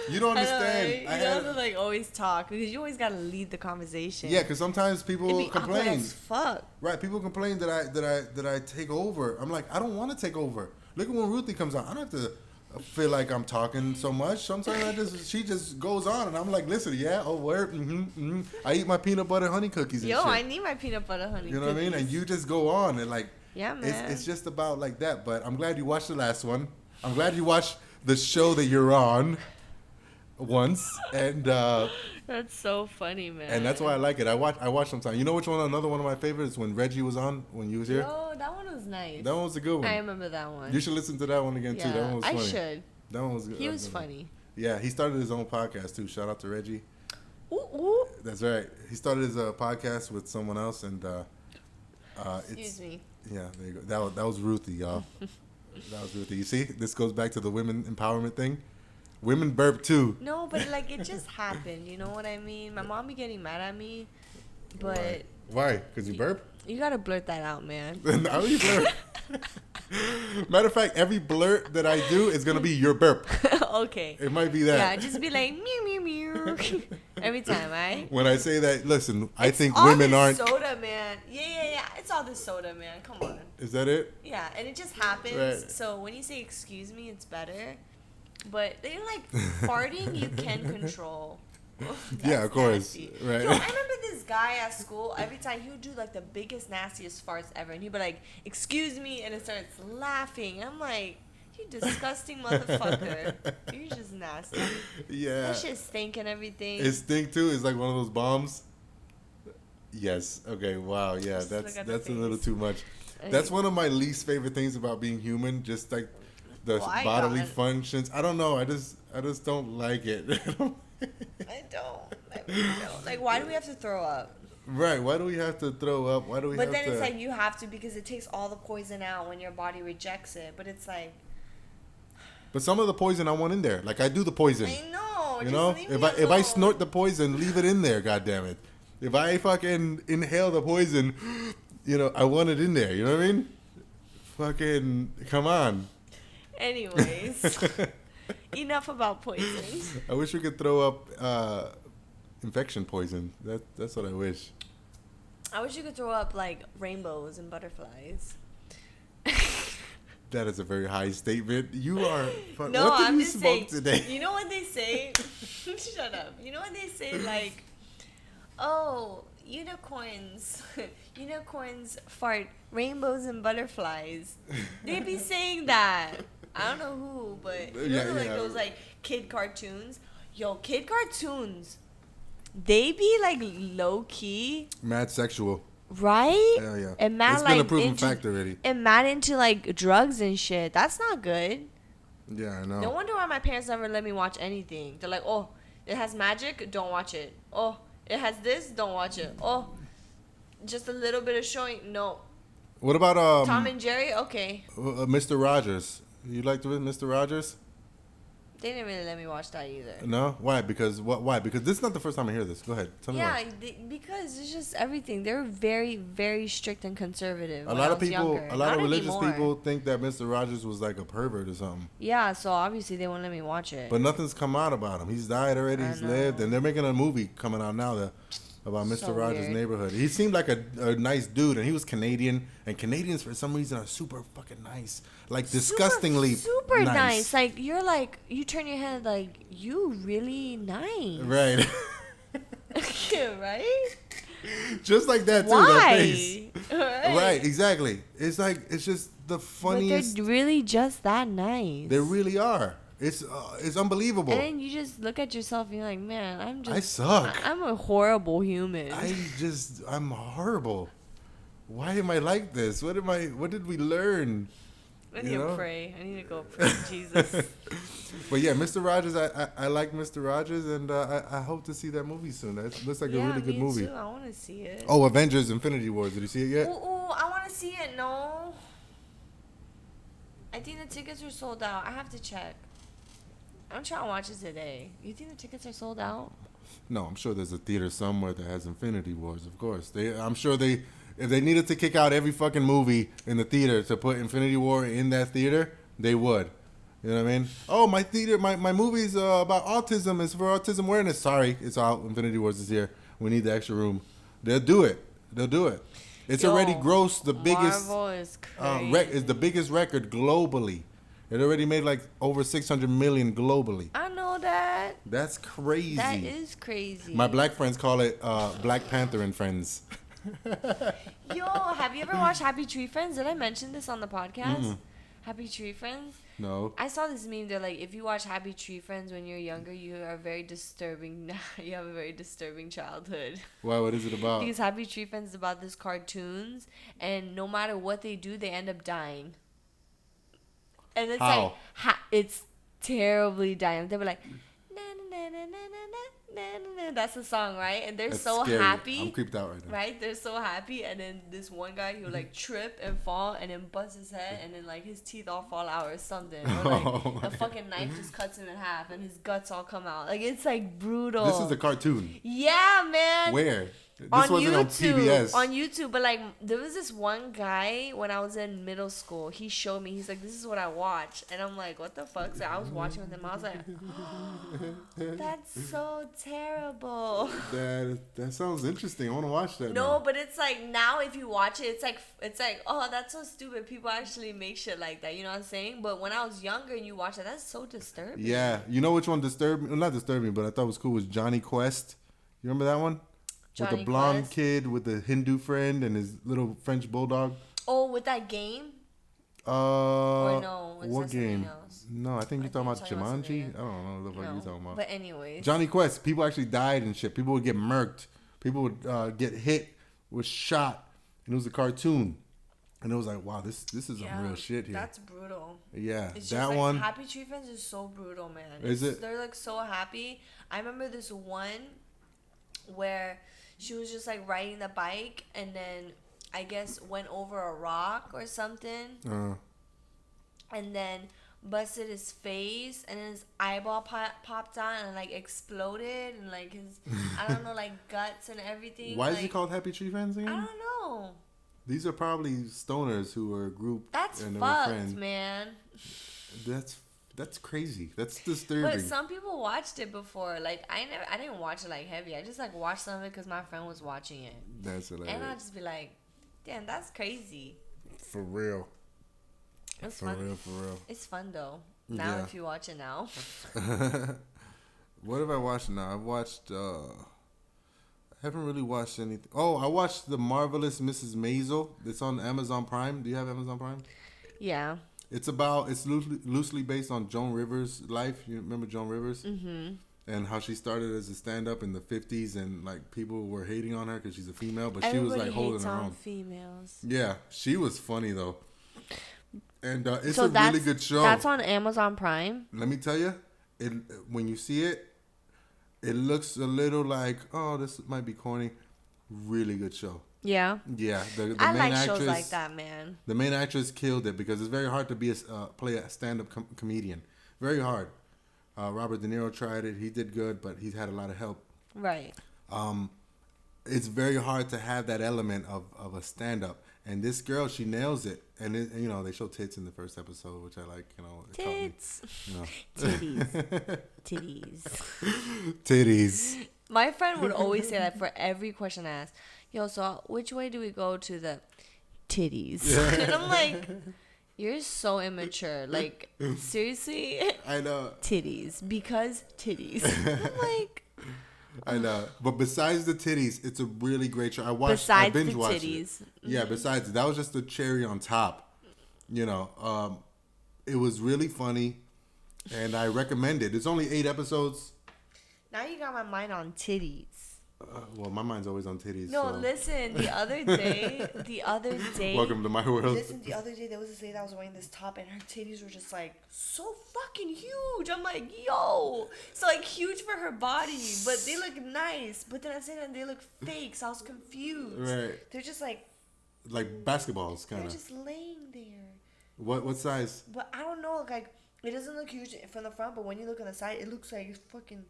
[SPEAKER 1] You don't understand.
[SPEAKER 2] You don't have to like always talk because you always gotta lead the conversation.
[SPEAKER 1] Yeah, because sometimes people complain.
[SPEAKER 2] As fuck.
[SPEAKER 1] Right, people complain that I take over. I'm like, I don't want to take over. Look at when Ruthie comes on. I don't have to feel like I'm talking so much. Sometimes she just goes on, and I'm like, listen, where? I eat my peanut butter honey cookies and shit.
[SPEAKER 2] I need my peanut butter honey.
[SPEAKER 1] You know what I mean? And you just go on and like,
[SPEAKER 2] yeah, man.
[SPEAKER 1] It's just about like that. But I'm glad you watched the last one. I'm glad you watched the show that you're on once, and
[SPEAKER 2] that's so funny, man.
[SPEAKER 1] And that's why I like it. I watch sometimes. You know which one? Another one of my favorites when Reggie was on when you was here.
[SPEAKER 2] Oh, that one was nice.
[SPEAKER 1] That one was a good one.
[SPEAKER 2] I remember that one.
[SPEAKER 1] You should listen to that one again too. That one was funny.
[SPEAKER 2] I should.
[SPEAKER 1] That one was good.
[SPEAKER 2] He was funny.
[SPEAKER 1] Yeah, he started his own podcast too. Shout out to Reggie.
[SPEAKER 2] Ooh.
[SPEAKER 1] That's right. He started his podcast with someone else, and
[SPEAKER 2] excuse me.
[SPEAKER 1] Yeah, there you go. That was Ruthie, y'all. That was Ruthie. You see, this goes back to the women empowerment thing. Women burp too.
[SPEAKER 2] No, but like it just happened. You know what I mean? My mom be getting mad at me, but
[SPEAKER 1] why? Because you burp?
[SPEAKER 2] You gotta blurt that out, man.
[SPEAKER 1] How you blurt? Matter of fact, every blurt that I do is gonna be your burp.
[SPEAKER 2] Okay.
[SPEAKER 1] It might be that.
[SPEAKER 2] Yeah, just be like meow meow meow every time, right?
[SPEAKER 1] When I say that, listen, I think
[SPEAKER 2] all
[SPEAKER 1] women
[SPEAKER 2] this
[SPEAKER 1] aren't.
[SPEAKER 2] Soda, man. Yeah. It's all this soda, man. Come on.
[SPEAKER 1] Is that it?
[SPEAKER 2] Yeah, and it just happens.
[SPEAKER 1] Right.
[SPEAKER 2] So when you say excuse me, it's better. But they're like farting, you can control.
[SPEAKER 1] Yeah, of course.
[SPEAKER 2] Nasty.
[SPEAKER 1] Right.
[SPEAKER 2] Yo, I remember this guy at school. Every time he would do like the biggest, nastiest farts ever, and he'd be like, "Excuse me," and it starts laughing. I'm like, "You disgusting motherfucker! You're just nasty."
[SPEAKER 1] Yeah.
[SPEAKER 2] That shit stink and everything.
[SPEAKER 1] It stink too. It's like one of those bombs. Yes. Okay. Wow. Yeah.
[SPEAKER 2] Just
[SPEAKER 1] That's a little too much. That's one of my least favorite things about being human. Just like the bodily functions. I don't know. I just don't like it.
[SPEAKER 2] I don't. Like, why do we have to throw up?
[SPEAKER 1] Right. Why do we have to throw up? Why do we have to?
[SPEAKER 2] But then it's like you have to because it takes all the poison out when your body rejects it. But it's like.
[SPEAKER 1] But some of the poison I want in there. Like I do the poison.
[SPEAKER 2] I know. No,
[SPEAKER 1] You
[SPEAKER 2] just
[SPEAKER 1] know,
[SPEAKER 2] leave me
[SPEAKER 1] if I
[SPEAKER 2] alone.
[SPEAKER 1] snort the poison, leave it in there. God damn it! If I fucking inhale the poison, you know, I want it in there. You know what I mean? Fucking come on.
[SPEAKER 2] Anyways, enough about poisons.
[SPEAKER 1] I wish we could throw up infection poison. That's what I wish.
[SPEAKER 2] I wish you could throw up like rainbows and butterflies.
[SPEAKER 1] That is a very high statement. You are.
[SPEAKER 2] No,
[SPEAKER 1] what did
[SPEAKER 2] I'm
[SPEAKER 1] you
[SPEAKER 2] just
[SPEAKER 1] smoke
[SPEAKER 2] saying.
[SPEAKER 1] today?
[SPEAKER 2] You know what they say? Shut up. You know what they say? Like, oh, unicorns, unicorns fart rainbows and butterflies. They be saying that. I don't know who, but you know, like those like kid cartoons. Yo, kid cartoons. They be like low key.
[SPEAKER 1] Mad sexual.
[SPEAKER 2] Right?
[SPEAKER 1] Hell yeah.
[SPEAKER 2] And mad
[SPEAKER 1] It's
[SPEAKER 2] like
[SPEAKER 1] been a proven fact already.
[SPEAKER 2] And mad into like drugs and shit. That's not good.
[SPEAKER 1] Yeah, I know.
[SPEAKER 2] No wonder why my parents never let me watch anything. They're like, oh, it has magic, don't watch it. Oh, it has this, don't watch it. Oh, just a little bit of showing, no.
[SPEAKER 1] What about
[SPEAKER 2] Tom and Jerry, okay.
[SPEAKER 1] Mr. Rogers? You like Mr. Rogers?
[SPEAKER 2] They didn't really let me watch that either.
[SPEAKER 1] No? Why? Because what? Why? Because this is not the first time I hear this. Go ahead. Tell me why.
[SPEAKER 2] Yeah, because it's just everything. They're very, very strict and conservative.
[SPEAKER 1] A lot of religious
[SPEAKER 2] anymore.
[SPEAKER 1] people think that Mr. Rogers was like a pervert or something.
[SPEAKER 2] Yeah, so obviously they won't let me watch it.
[SPEAKER 1] But nothing's come out about him. He's died already. He's lived, and they're making a movie coming out now about Mr.
[SPEAKER 2] So
[SPEAKER 1] Rogers'
[SPEAKER 2] weird.
[SPEAKER 1] neighborhood. He seemed like a nice dude, and he was Canadian. And Canadians, for some reason, are super fucking nice. Like, disgustingly
[SPEAKER 2] super nice. Like, you turn your head like, you really nice.
[SPEAKER 1] Right.
[SPEAKER 2] Yeah, right?
[SPEAKER 1] Just like that, too.
[SPEAKER 2] Why?
[SPEAKER 1] That face.
[SPEAKER 2] Right,
[SPEAKER 1] Exactly. It's like, it's just the funniest.
[SPEAKER 2] But they're really just that nice.
[SPEAKER 1] They really are. It's unbelievable.
[SPEAKER 2] And then you just look at yourself and you're like, man,
[SPEAKER 1] I suck.
[SPEAKER 2] I'm a horrible human.
[SPEAKER 1] I'm horrible. Why am I like this? What did we learn?
[SPEAKER 2] I need to pray. I need to go pray to Jesus.
[SPEAKER 1] But yeah, Mr. Rogers, I like Mr. Rogers, and I hope to see that movie soon. That looks like a really good movie.
[SPEAKER 2] Too. I want to see it.
[SPEAKER 1] Oh, Avengers: Infinity Wars. Did you see it yet?
[SPEAKER 2] Ooh, I want to see it. No. I think the tickets are sold out. I have to check. I'm trying to watch it today. You think the tickets are sold out?
[SPEAKER 1] No, I'm sure there's a theater somewhere that has Infinity Wars. Of course, I'm sure if they needed to kick out every fucking movie in the theater to put Infinity War in that theater, they would. You know what I mean? Oh, my movie's about autism. It's for autism awareness. Sorry, it's out. Infinity Wars is here. We need the extra room. They'll do it. It's already grossed the biggest.
[SPEAKER 2] Marvel is crazy.
[SPEAKER 1] Is the biggest record globally. It already made like over 600 million globally.
[SPEAKER 2] I know that.
[SPEAKER 1] That's crazy.
[SPEAKER 2] That is crazy.
[SPEAKER 1] My black friends call it Black Panther and Friends.
[SPEAKER 2] Yo, have you ever watched Happy Tree Friends? Did I mention this on the podcast?
[SPEAKER 1] Mm-mm.
[SPEAKER 2] Happy Tree Friends?
[SPEAKER 1] No.
[SPEAKER 2] I saw this meme. They're like, if you watch Happy Tree Friends when you're younger, you are very disturbing. You have a very disturbing childhood.
[SPEAKER 1] Why? What is it about?
[SPEAKER 2] Because Happy Tree Friends is about these cartoons, and no matter what they do, they end up dying. And it's
[SPEAKER 1] How?
[SPEAKER 2] like, it's terribly dying. They were like, na na na na na na na na. That's the song, right? And they're
[SPEAKER 1] That's
[SPEAKER 2] so
[SPEAKER 1] scary.
[SPEAKER 2] happy.
[SPEAKER 1] I'm creeped out right now.
[SPEAKER 2] Right? They're so happy, and then this one guy, he'll like trip and fall, and then bust his head, and then like his teeth all fall out or something. Or like a fucking knife just cuts him in half, and his guts all come out. Like, it's like brutal.
[SPEAKER 1] This is a cartoon.
[SPEAKER 2] Yeah, man.
[SPEAKER 1] Where? This
[SPEAKER 2] on
[SPEAKER 1] wasn't
[SPEAKER 2] YouTube,
[SPEAKER 1] on PBS.
[SPEAKER 2] On YouTube, but like there was this one guy when I was in middle school. He showed me. He's like, "This is what I watch," and I'm like, "What the fuck?" So I was watching with him. I was like, oh, "That's so terrible."
[SPEAKER 1] That sounds interesting. I want to watch that.
[SPEAKER 2] No,
[SPEAKER 1] now.
[SPEAKER 2] but it's like now if you watch it, it's like, oh, that's so stupid. People actually make shit like that. You know what I'm saying? But when I was younger and you watch it, that's so disturbing.
[SPEAKER 1] Yeah, you know which one disturbed me? Well, not disturbed me, but I thought was cool was Johnny Quest. You remember that one? With the blonde
[SPEAKER 2] Quest?
[SPEAKER 1] kid with the Hindu friend and his little French bulldog.
[SPEAKER 2] Oh, with that game?
[SPEAKER 1] Or
[SPEAKER 2] no? Was
[SPEAKER 1] what
[SPEAKER 2] that something
[SPEAKER 1] game?
[SPEAKER 2] else?
[SPEAKER 1] No, I think you're talking about
[SPEAKER 2] talking about
[SPEAKER 1] Jumanji.
[SPEAKER 2] something
[SPEAKER 1] I don't know what the fuck you're talking about.
[SPEAKER 2] But anyways.
[SPEAKER 1] Johnny Quest. People actually died and shit. People would get murked. People would get hit, was shot, and it was a cartoon. And it was like, wow, this is some real shit here.
[SPEAKER 2] That's brutal.
[SPEAKER 1] Yeah,
[SPEAKER 2] it's
[SPEAKER 1] that
[SPEAKER 2] just like
[SPEAKER 1] one.
[SPEAKER 2] Happy Tree Friends is so brutal, man.
[SPEAKER 1] Is it?
[SPEAKER 2] They're like so happy. I remember this one where she was just like riding the bike and then I guess went over a rock or something. And then busted his face, and his eyeball popped out and like exploded, and like his I don't know, like guts and everything.
[SPEAKER 1] Why
[SPEAKER 2] like,
[SPEAKER 1] is he called Happy Tree Friends again?
[SPEAKER 2] I don't know.
[SPEAKER 1] These are probably stoners who were a group.
[SPEAKER 2] That's
[SPEAKER 1] and
[SPEAKER 2] fucked,
[SPEAKER 1] were friends.
[SPEAKER 2] man.
[SPEAKER 1] That's crazy. That's disturbing.
[SPEAKER 2] But some people watched it before. Like I didn't watch it like heavy. I just like watched some of it because my friend was watching it.
[SPEAKER 1] That's hilarious.
[SPEAKER 2] And I'd just be like, damn, that's crazy.
[SPEAKER 1] For real.
[SPEAKER 2] It's
[SPEAKER 1] For
[SPEAKER 2] fun.
[SPEAKER 1] real.
[SPEAKER 2] It's fun though. Now
[SPEAKER 1] Yeah.
[SPEAKER 2] if you watch it now.
[SPEAKER 1] What have I watched now? I've watched. I haven't really watched anything. Oh, I watched The Marvelous Mrs. Maisel. It's on Amazon Prime. Do you have Amazon Prime?
[SPEAKER 2] Yeah.
[SPEAKER 1] It's loosely based on Joan Rivers' life. You remember Joan Rivers? Mm-hmm. And how she started as a stand-up in the 50s, and like people were hating on her because she's a female, but
[SPEAKER 2] Everybody
[SPEAKER 1] she was like holding
[SPEAKER 2] hates
[SPEAKER 1] her
[SPEAKER 2] on
[SPEAKER 1] own.
[SPEAKER 2] females.
[SPEAKER 1] Yeah, she was funny though, and it's
[SPEAKER 2] So
[SPEAKER 1] a really good show.
[SPEAKER 2] That's on Amazon Prime.
[SPEAKER 1] Let me tell you, when you see it, it looks a little like, oh, this might be corny. Really good show.
[SPEAKER 2] Yeah.
[SPEAKER 1] Yeah, the
[SPEAKER 2] I
[SPEAKER 1] main
[SPEAKER 2] like
[SPEAKER 1] actress,
[SPEAKER 2] shows like that, man.
[SPEAKER 1] The main actress killed it because it's very hard to be play a stand-up comedian. Very hard. Robert De Niro tried it. He did good, but he's had a lot of help.
[SPEAKER 2] Right.
[SPEAKER 1] It's very hard to have that element of a stand-up. And this girl, she nails it. And they show tits in the first episode, which I like. It caught me,
[SPEAKER 2] Tits.
[SPEAKER 1] Titties.
[SPEAKER 2] Titties.
[SPEAKER 1] Titties.
[SPEAKER 2] My friend would always say that for every question I ask. Yo, so which way do we go to the titties? And I'm like, you're so immature. Like, seriously?
[SPEAKER 1] I know.
[SPEAKER 2] Titties. Because titties. I'm like...
[SPEAKER 1] I know. But besides the titties, it's a really great show.
[SPEAKER 2] Besides
[SPEAKER 1] I binge
[SPEAKER 2] the
[SPEAKER 1] watched
[SPEAKER 2] titties.
[SPEAKER 1] it. Yeah, besides, that was just the cherry on top. It was really funny, and I recommend it. It's only 8 episodes.
[SPEAKER 2] Now you got my mind on titties.
[SPEAKER 1] Well, my mind's always on titties.
[SPEAKER 2] No,
[SPEAKER 1] so.
[SPEAKER 2] listen. The other day.
[SPEAKER 1] Welcome to my world.
[SPEAKER 2] Listen, the other day there was this lady that was wearing this top, and her titties were just like so fucking huge. I'm like, yo, so like huge for her body, but they look nice. But then at the same time, they look fake. So I was confused.
[SPEAKER 1] Right.
[SPEAKER 2] They're just like
[SPEAKER 1] basketballs, kind
[SPEAKER 2] they're
[SPEAKER 1] of.
[SPEAKER 2] just laying there.
[SPEAKER 1] What size?
[SPEAKER 2] But I don't know. Like it doesn't look huge from the front, but when you look on the side, it looks like fucking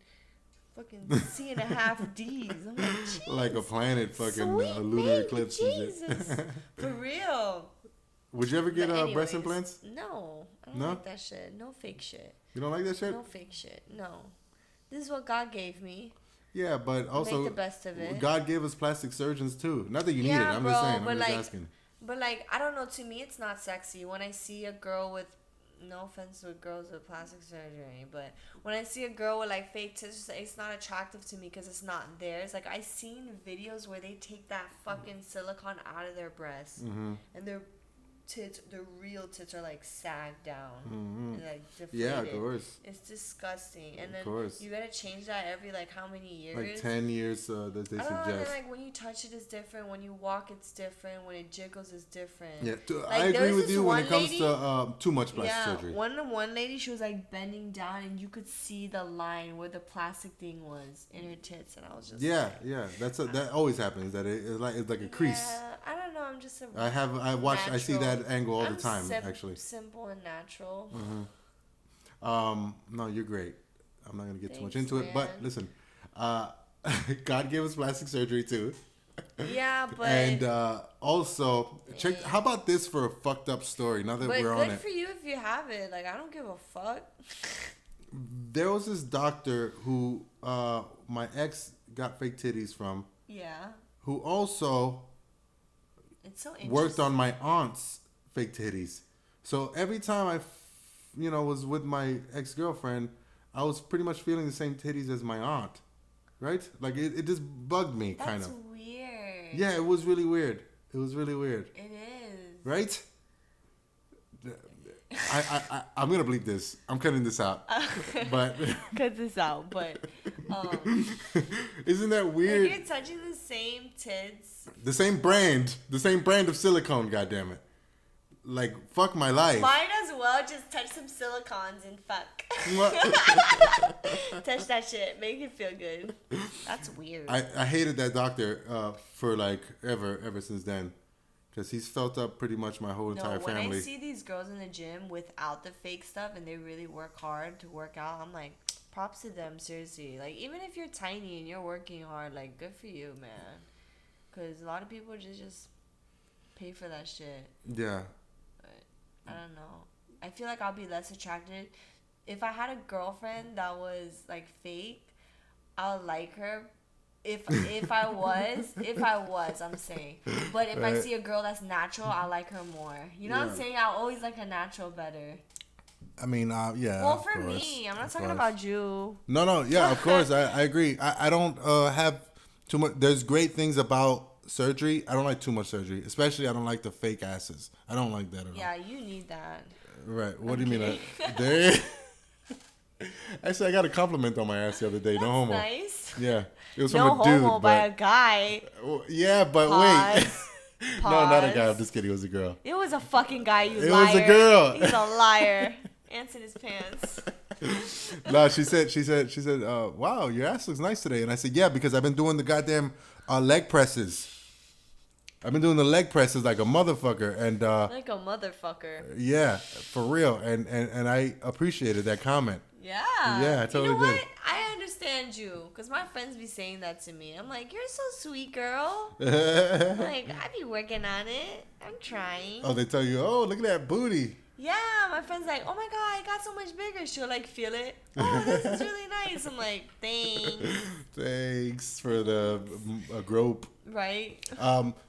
[SPEAKER 2] C.5 Ds. I'm like, jeez,
[SPEAKER 1] like a planet, fucking lunar
[SPEAKER 2] baby,
[SPEAKER 1] eclipse.
[SPEAKER 2] Jesus, for real.
[SPEAKER 1] Would you ever get
[SPEAKER 2] But
[SPEAKER 1] breast
[SPEAKER 2] anyways,
[SPEAKER 1] implants?
[SPEAKER 2] No, I don't
[SPEAKER 1] No?
[SPEAKER 2] like that shit. No fake shit.
[SPEAKER 1] You don't like that shit?
[SPEAKER 2] No fake shit. No. This is what God gave me.
[SPEAKER 1] Yeah, but also
[SPEAKER 2] Make the best of it.
[SPEAKER 1] God gave us plastic surgeons too. Not that you need it.
[SPEAKER 2] Yeah,
[SPEAKER 1] I'm
[SPEAKER 2] bro,
[SPEAKER 1] just saying.
[SPEAKER 2] but
[SPEAKER 1] I'm just
[SPEAKER 2] like,
[SPEAKER 1] asking.
[SPEAKER 2] But like, I don't know. To me, it's not sexy when I see a girl with. No offense to girls with plastic surgery, but when I see a girl with like fake tits, it's not attractive to me because it's not theirs. Like I seen videos where they take that fucking silicone out of their breasts, and their real tits are like sagged down and like deflated.
[SPEAKER 1] Yeah, of course.
[SPEAKER 2] It's disgusting. And then
[SPEAKER 1] Of course.
[SPEAKER 2] you gotta change that every like how many years?
[SPEAKER 1] Like 10 years that they
[SPEAKER 2] I don't know, and then,
[SPEAKER 1] suggest.
[SPEAKER 2] like when you touch it, it's different. When you walk, it's different. When it jiggles, it's different.
[SPEAKER 1] Yeah,
[SPEAKER 2] Like,
[SPEAKER 1] I
[SPEAKER 2] there
[SPEAKER 1] agree
[SPEAKER 2] was
[SPEAKER 1] with
[SPEAKER 2] this
[SPEAKER 1] you when
[SPEAKER 2] one
[SPEAKER 1] it comes
[SPEAKER 2] lady-
[SPEAKER 1] to too much plastic
[SPEAKER 2] Yeah,
[SPEAKER 1] surgery.
[SPEAKER 2] one lady, she was like bending down, and you could see the line where the plastic thing was in her tits, and I was just
[SPEAKER 1] Yeah, that always happens. That it's like a crease.
[SPEAKER 2] Yeah, I don't know. I'm just a
[SPEAKER 1] I see that angle all
[SPEAKER 2] I'm
[SPEAKER 1] the time actually.
[SPEAKER 2] simple and natural.
[SPEAKER 1] No, you're great. I'm not gonna get too much
[SPEAKER 2] Thanks,
[SPEAKER 1] into it, but
[SPEAKER 2] man.
[SPEAKER 1] listen, God gave us plastic surgery too.
[SPEAKER 2] Yeah, but
[SPEAKER 1] And also, check. How about this for a fucked up story? Now that
[SPEAKER 2] but
[SPEAKER 1] we're on
[SPEAKER 2] good
[SPEAKER 1] it,
[SPEAKER 2] for you if you have it. Like I don't give a fuck.
[SPEAKER 1] there was this doctor who my ex got fake titties from,
[SPEAKER 2] Yeah,
[SPEAKER 1] who also
[SPEAKER 2] it's so interesting.
[SPEAKER 1] worked on my aunt's fake titties. So every time I, was with my ex-girlfriend, I was pretty much feeling the same titties as my aunt, right? Like it just bugged me, kind
[SPEAKER 2] That's
[SPEAKER 1] of.
[SPEAKER 2] weird.
[SPEAKER 1] Yeah, it was really weird. It was really weird,
[SPEAKER 2] It is.
[SPEAKER 1] right? I'm gonna bleep this. I'm cutting this out. But
[SPEAKER 2] Cut this out, but
[SPEAKER 1] isn't that
[SPEAKER 2] if
[SPEAKER 1] weird?
[SPEAKER 2] you're touching the same tits,
[SPEAKER 1] The same brand of silicone. Goddamn it! Like fuck my life.
[SPEAKER 2] might as well just touch some silicons and fuck. Touch that shit, make it feel good. That's weird.
[SPEAKER 1] I hated that doctor for like ever since then. Because he's felt up pretty much my whole entire
[SPEAKER 2] when
[SPEAKER 1] family.
[SPEAKER 2] I see these girls in the gym without the fake stuff and they really work hard to work out, I'm like, props to them, seriously. Like, even if you're tiny and you're working hard, like, good for you, man. Because a lot of people just pay for that shit.
[SPEAKER 1] Yeah.
[SPEAKER 2] But I don't know. I feel like I'll be less attracted. If I had a girlfriend that was, like, fake, I'll like her. If I was, I'm saying. But if I see a girl that's natural, I like her more. You know what I'm saying? I always like a natural better.
[SPEAKER 1] I mean, yeah.
[SPEAKER 2] Well, for me, I'm not talking about you.
[SPEAKER 1] No, yeah, of course, I agree. I don't have too much. There's great things about surgery. I don't like too much surgery, especially I don't like the fake asses. I don't like that at all.
[SPEAKER 2] Yeah, you need that.
[SPEAKER 1] Right. What do you mean? Actually, I got a compliment on my ass the other day.
[SPEAKER 2] That's
[SPEAKER 1] no homo.
[SPEAKER 2] Nice.
[SPEAKER 1] Yeah, it was
[SPEAKER 2] no
[SPEAKER 1] from a dude.
[SPEAKER 2] homo by a guy.
[SPEAKER 1] Yeah, but
[SPEAKER 2] Pause.
[SPEAKER 1] wait. No, not a guy. I'm just kidding. It was a girl.
[SPEAKER 2] It was a fucking guy. You liar.
[SPEAKER 1] It was a girl.
[SPEAKER 2] He's a liar. Ants in his pants.
[SPEAKER 1] No, she said, wow, your ass looks nice today. And I said, yeah, because I've been doing the goddamn leg presses. I've been doing the leg presses like a motherfucker. And
[SPEAKER 2] like a motherfucker.
[SPEAKER 1] Yeah, for real. And I appreciated that comment.
[SPEAKER 2] Yeah.
[SPEAKER 1] Yeah, I totally did.
[SPEAKER 2] What? I understand you. Because my friends be saying that to me. I'm like, you're so sweet, girl. Like, I be working on it. I'm trying.
[SPEAKER 1] Oh, they tell you, oh, look at that booty.
[SPEAKER 2] Yeah, my friend's like, oh my God, it got so much bigger. She'll like feel it. Oh, this is really nice. I'm like, thanks.
[SPEAKER 1] Thanks for the grope.
[SPEAKER 2] Right.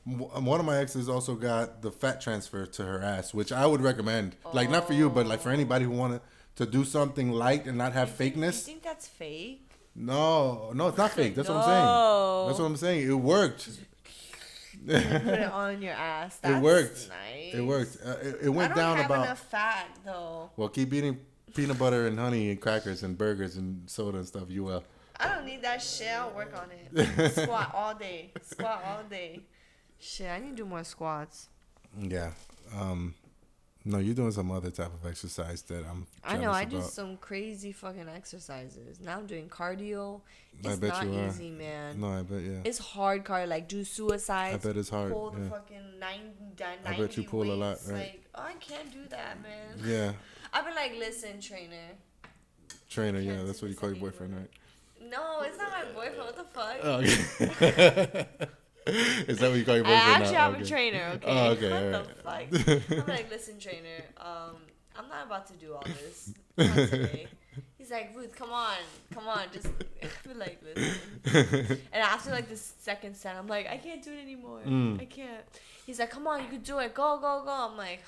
[SPEAKER 1] One of my exes also got the fat transfer to her ass, which I would recommend. Like, not for you, but like for anybody who wanted to do something light and not have fakeness.
[SPEAKER 2] You think that's fake?
[SPEAKER 1] No, it's not fake. That's what I'm saying. That's what I'm saying. It worked.
[SPEAKER 2] Put it on your ass. That's
[SPEAKER 1] it worked.
[SPEAKER 2] Nice.
[SPEAKER 1] It worked. It went down about.
[SPEAKER 2] I don't have enough fat though.
[SPEAKER 1] Well, keep eating peanut butter and honey and crackers and burgers and soda and stuff. You will.
[SPEAKER 2] I don't need that shit. I'll work on it. Squat all day. Shit, I need to do more squats.
[SPEAKER 1] Yeah. No, you're doing some other type of exercise that I know.
[SPEAKER 2] I do some crazy fucking exercises. Now I'm doing cardio. It's
[SPEAKER 1] I bet
[SPEAKER 2] not
[SPEAKER 1] you are.
[SPEAKER 2] easy, man.
[SPEAKER 1] No, I bet, yeah.
[SPEAKER 2] It's hard cardio. Like, do suicides.
[SPEAKER 1] I bet it's hard.
[SPEAKER 2] Pull the fucking 90
[SPEAKER 1] I bet you pull
[SPEAKER 2] weights.
[SPEAKER 1] a lot, right?
[SPEAKER 2] Like, oh, I can't do that, man.
[SPEAKER 1] Yeah.
[SPEAKER 2] I've been like, listen, trainer.
[SPEAKER 1] Trainer, yeah. That's what you call your boyfriend, right?
[SPEAKER 2] No, it's not my boyfriend. What the fuck?
[SPEAKER 1] Oh, okay. Is that what you call your boyfriend?
[SPEAKER 2] I actually
[SPEAKER 1] now?
[SPEAKER 2] have a trainer, okay?
[SPEAKER 1] Oh, okay.
[SPEAKER 2] What the fuck? I'm like, listen, trainer, I'm not about to do all this. Not today. He's like, Ruth, come on, just be like, listen. And after like the second set, I'm like, I can't do it anymore. I can't. He's like, come on, you can do it. Go. I'm like,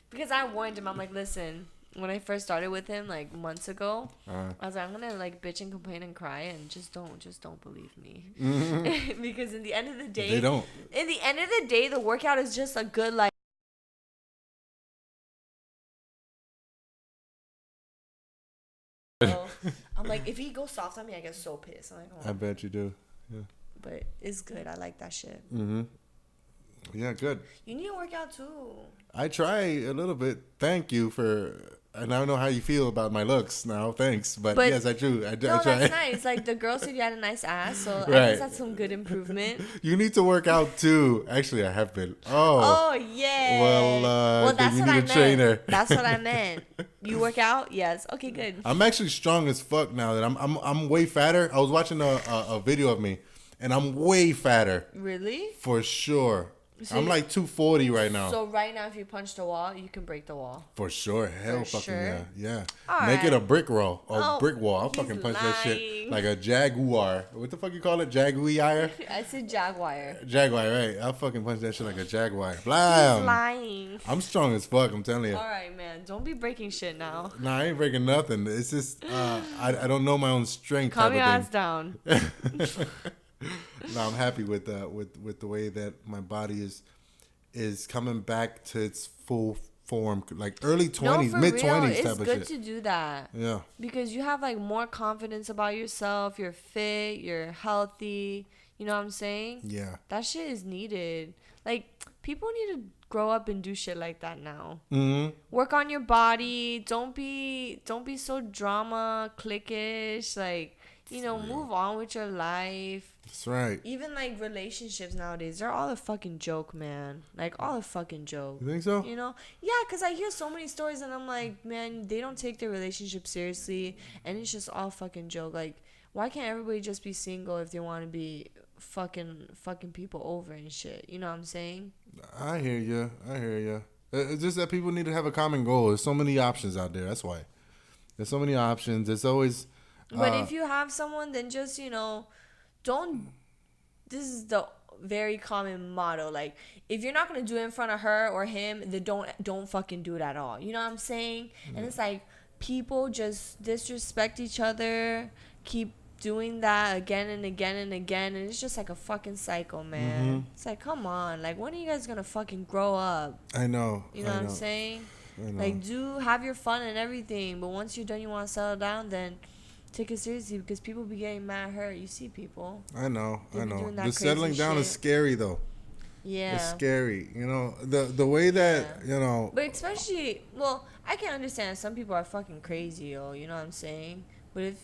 [SPEAKER 2] because I warned him. I'm like, listen. When I first started with him, like months ago, I was like, I'm gonna like bitch and complain and cry, and just don't believe me, because in the end of the day,
[SPEAKER 1] they don't.
[SPEAKER 2] In the end of the day, the workout is just a good like. So, I'm like, if he goes soft on me, I get so pissed. I'm like, oh.
[SPEAKER 1] I bet you do. Yeah.
[SPEAKER 2] But it's good. I like that shit.
[SPEAKER 1] Yeah, good.
[SPEAKER 2] You need to work out too.
[SPEAKER 1] I try a little bit. Thank you for. And I don't know how you feel about my looks now. Thanks, but yes, I do. I try.
[SPEAKER 2] That's nice. Like the girl said, you had a nice ass, so
[SPEAKER 1] right.
[SPEAKER 2] I guess that's some good improvement.
[SPEAKER 1] You need to work out too. Actually, I have been.
[SPEAKER 2] Oh yeah.
[SPEAKER 1] Well,
[SPEAKER 2] that's
[SPEAKER 1] you
[SPEAKER 2] what
[SPEAKER 1] need
[SPEAKER 2] I
[SPEAKER 1] a
[SPEAKER 2] meant.
[SPEAKER 1] trainer.
[SPEAKER 2] That's what I meant. You work out? Yes. Okay, good.
[SPEAKER 1] I'm actually strong as fuck now. That I'm way fatter. I was watching a video of me, and I'm way fatter.
[SPEAKER 2] Really?
[SPEAKER 1] For sure.
[SPEAKER 2] So
[SPEAKER 1] I'm like 240 right now.
[SPEAKER 2] So right now, if you punch the wall, you can break the wall.
[SPEAKER 1] For sure. Hell
[SPEAKER 2] For
[SPEAKER 1] fucking
[SPEAKER 2] sure?
[SPEAKER 1] yeah.
[SPEAKER 2] All
[SPEAKER 1] Make
[SPEAKER 2] right.
[SPEAKER 1] it a brick wall. Brick wall. I'll fucking punch
[SPEAKER 2] lying.
[SPEAKER 1] that shit like a jaguar. What the fuck you call it? Jaguar?
[SPEAKER 2] I said jaguar.
[SPEAKER 1] Jaguar, right. I'll fucking punch that shit like a jaguar.
[SPEAKER 2] Blam. He's lying.
[SPEAKER 1] I'm strong as fuck, I'm telling you.
[SPEAKER 2] All right, man. Don't be breaking shit now.
[SPEAKER 1] Nah, I ain't breaking nothing. It's just, I don't know my own strength.
[SPEAKER 2] Calm your ass down.
[SPEAKER 1] No, I'm happy with the way that my body is coming back to its full form, like early 20s, mid 20s type of shit.
[SPEAKER 2] It's good to do that.
[SPEAKER 1] Yeah.
[SPEAKER 2] Because you have like more confidence about yourself. You're fit. You're healthy. You know what I'm saying?
[SPEAKER 1] Yeah.
[SPEAKER 2] That shit is needed. Like people need to grow up and do shit like that now. Work on your body. Don't be so drama cliquish. Like move on with your life.
[SPEAKER 1] That's right.
[SPEAKER 2] Even like relationships nowadays, they're all a fucking joke, man. Like all a fucking joke.
[SPEAKER 1] You think so?
[SPEAKER 2] Yeah, because I hear so many stories and I'm like, man, they don't take their relationship seriously, and it's just all fucking joke. Like, why can't everybody just be single if they want to be fucking people over and shit? You know what I'm saying?
[SPEAKER 1] I hear you. It's just that people need to have a common goal. There's so many options out there. That's why. There's so many options. There's always.
[SPEAKER 2] But if you have someone, then just don't. This is the very common motto. Like, if you're not gonna do it in front of her or him, then don't fucking do it at all. You know what I'm saying? And it's like people just disrespect each other, keep doing that again and again and again, and it's just like a fucking cycle, man. It's like, come on, like, when are you guys gonna fucking grow up?
[SPEAKER 1] I know.
[SPEAKER 2] You know what I'm saying? Like, have your fun and everything, but once you're done, you want to settle down, then take it seriously, because people be getting mad hurt. You see people.
[SPEAKER 1] I know. The
[SPEAKER 2] crazy
[SPEAKER 1] settling down is scary, though.
[SPEAKER 2] Yeah.
[SPEAKER 1] It's scary. The way that,
[SPEAKER 2] But especially, well, I can understand some people are fucking crazy, yo. You know what I'm saying? But if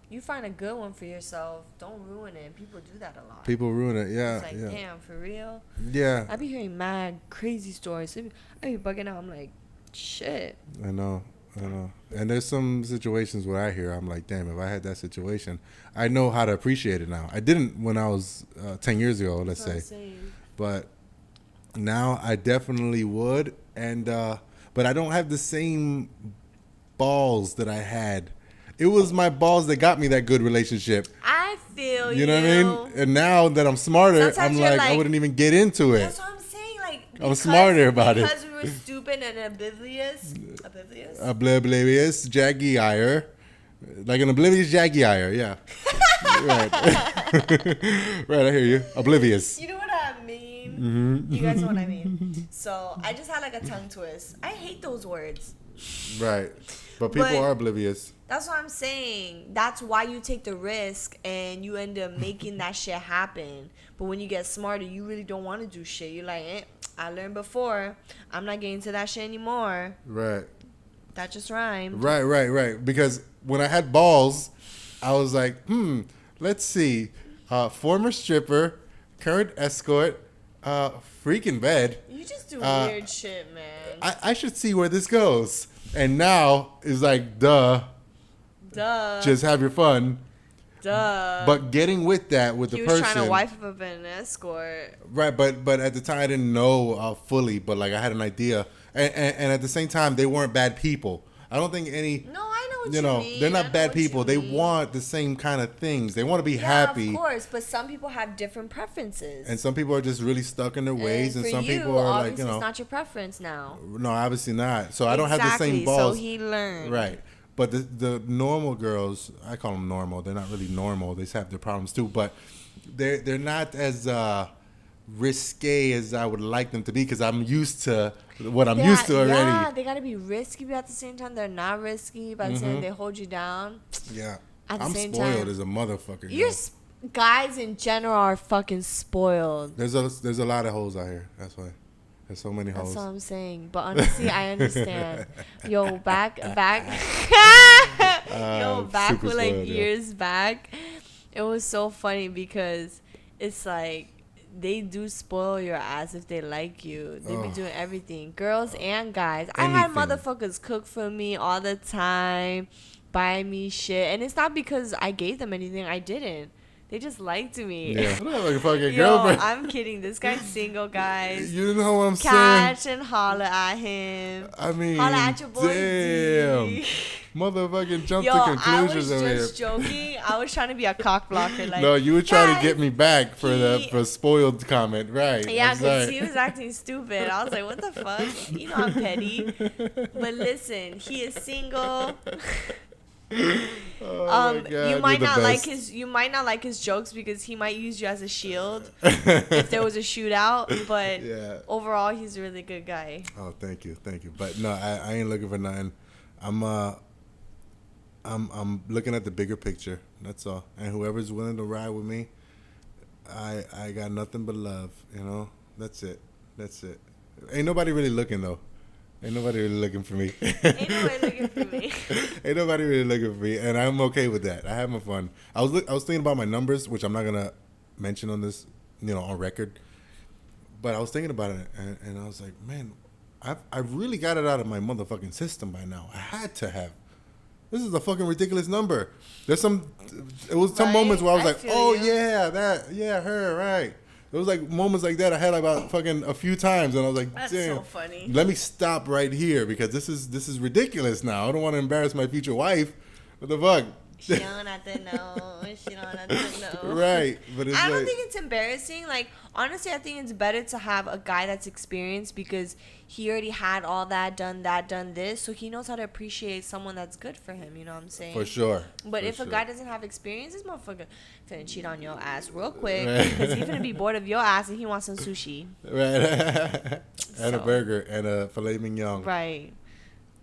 [SPEAKER 2] you find a good one for yourself, don't ruin it. People do that a lot.
[SPEAKER 1] People ruin it, yeah.
[SPEAKER 2] It's like, damn, for real?
[SPEAKER 1] Yeah.
[SPEAKER 2] I be hearing mad, crazy stories. I be bugging out. I'm like, shit.
[SPEAKER 1] I know. And there's some situations where I hear, I'm like, damn, if I had that situation, I know how to appreciate it now. I didn't when I was 10 years ago, let's say. But now I definitely would. And but I don't have the same balls that I had. It was my balls that got me that good relationship.
[SPEAKER 2] I feel you.
[SPEAKER 1] You know what I mean? And now that I'm smarter,
[SPEAKER 2] Sometimes
[SPEAKER 1] I'm like, I wouldn't even get into it.
[SPEAKER 2] That's what I'm saying. Like,
[SPEAKER 1] I'm smarter about it.
[SPEAKER 2] Because we were stupid and oblivious.
[SPEAKER 1] Oblivious, jaggy eye. Like an oblivious jaggy eye, yeah. Right. Right, I hear you. Oblivious.
[SPEAKER 2] You know what I mean? You guys know what I mean. So I just had like a tongue twist. I hate those words.
[SPEAKER 1] Right. But people are oblivious.
[SPEAKER 2] That's what I'm saying. That's why you take the risk and you end up making that shit happen. But when you get smarter, you really don't want to do shit. You're like, I learned before. I'm not getting to that shit anymore.
[SPEAKER 1] Right.
[SPEAKER 2] That just rhymed.
[SPEAKER 1] Right. Because when I had balls, I was like, let's see. Former stripper, current escort, freak in bed.
[SPEAKER 2] You just do weird shit, man.
[SPEAKER 1] I should see where this goes. And now it's like, duh. Just have your fun.
[SPEAKER 2] Duh.
[SPEAKER 1] But getting with that with the person. He was
[SPEAKER 2] trying to wife up an escort.
[SPEAKER 1] Right, but at the time I didn't know fully, but like I had an idea. And at the same time, they weren't bad people. I don't think any.
[SPEAKER 2] No, I know what you mean.
[SPEAKER 1] They're not bad people. They want the same kind of things. They want to be happy.
[SPEAKER 2] Of course, but some people have different preferences.
[SPEAKER 1] And some people are just really stuck in their ways, and some people are like,
[SPEAKER 2] it's not your preference now.
[SPEAKER 1] No, obviously not. So I don't have the same balls.
[SPEAKER 2] So he learned.
[SPEAKER 1] Right. But the normal girls, I call them normal. They're not really normal. They have their problems too. But they're not as risque as I would like them to be, because I'm used to what I'm used to already.
[SPEAKER 2] Yeah, they got to be risky, but at the same time, they're not risky. By the time they hold you down.
[SPEAKER 1] Yeah.
[SPEAKER 2] I'm
[SPEAKER 1] spoiled as a motherfucker.
[SPEAKER 2] Guys in general are fucking spoiled.
[SPEAKER 1] There's a lot of hoes out here. That's why. There's so many hoes.
[SPEAKER 2] That's what I'm saying. But honestly, I understand. Yo, back with like years back, it was so funny because it's like they do spoil your ass if they like you. They be doing everything, girls and guys. Anything. I had motherfuckers cook for me all the time, buy me shit, and it's not because I gave them anything. I didn't. They just liked me.
[SPEAKER 1] Yeah, I'm not like a fucking girlfriend.
[SPEAKER 2] I'm kidding. This guy's single, guys.
[SPEAKER 1] You know what I'm saying?
[SPEAKER 2] Catch and holler at him.
[SPEAKER 1] I mean,
[SPEAKER 2] holler at your boy.
[SPEAKER 1] Damn. Motherfucking jump to conclusions over here.
[SPEAKER 2] I was just joking. I was trying to be a cock blocker. Like,
[SPEAKER 1] no, you were trying to get me back for spoiled comment, right?
[SPEAKER 2] Yeah, because he was acting stupid. I was like, what the fuck? You know I'm petty. But listen, he is single.
[SPEAKER 1] Oh my God,
[SPEAKER 2] you might not like his jokes because he might use you as a shield if there was a shootout, but overall he's a really good guy.
[SPEAKER 1] Oh, thank you. But no, I ain't looking for nothing. I'm looking at the bigger picture. That's all. And whoever's willing to ride with me, I got nothing but love. That's it. Ain't nobody really looking though. Ain't nobody really looking for me.
[SPEAKER 2] Ain't nobody looking for me.
[SPEAKER 1] Ain't nobody really looking for me, and I'm okay with that. I have my fun. I was thinking about my numbers, which I'm not gonna mention on this, on record. But I was thinking about it, and I was like, man, I've really got it out of my motherfucking system by now. I had to have. This is a fucking ridiculous number. It was some moments where I was like, oh yeah, her, right. It was like moments like that I had about fucking a few times, and I was like,
[SPEAKER 2] That's
[SPEAKER 1] damn,
[SPEAKER 2] so funny.
[SPEAKER 1] let me stop right here because this is ridiculous now. I don't want to embarrass my future wife. What the fuck?
[SPEAKER 2] She don't have to know. She don't have to know.
[SPEAKER 1] Right, but
[SPEAKER 2] I don't think it's embarrassing. Like, honestly, I think it's better to have a guy that's experienced because he already had all that, done this, so he knows how to appreciate someone that's good for him. You know what I'm saying?
[SPEAKER 1] For sure.
[SPEAKER 2] But if a guy doesn't have experience, this motherfucker finna cheat on your ass real quick because he's finna be bored of your ass and he wants some sushi.
[SPEAKER 1] Right. And a burger and a filet mignon.
[SPEAKER 2] Right.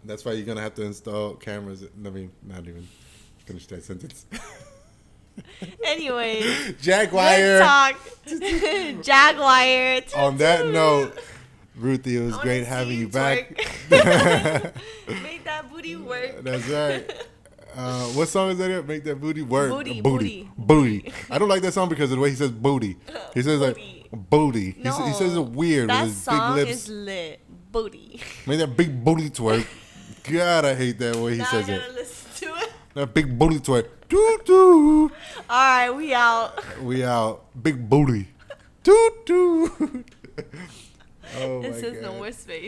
[SPEAKER 1] That's why you're gonna have to install cameras. I mean, not even finish that sentence.
[SPEAKER 2] Anyway,
[SPEAKER 1] Jaguar.
[SPEAKER 2] talk. Jaguar.
[SPEAKER 1] On that note, Ruthie, it was great having you back.
[SPEAKER 2] Make that booty work.
[SPEAKER 1] That's right. What song is that? Make that booty work.
[SPEAKER 2] Booty.
[SPEAKER 1] I don't like that song because of the way he says booty. He says like booty.
[SPEAKER 2] No,
[SPEAKER 1] he says it weird with his big lips.
[SPEAKER 2] That song is lit. Booty.
[SPEAKER 1] Make that big booty twerk. God, I hate that way he says it.
[SPEAKER 2] Now I gotta listen to it.
[SPEAKER 1] That big booty twerk. Doo doo.
[SPEAKER 2] All right, we out.
[SPEAKER 1] We out. Big booty. Doo doo. Oh
[SPEAKER 2] this
[SPEAKER 1] my
[SPEAKER 2] is
[SPEAKER 1] God.
[SPEAKER 2] no more space.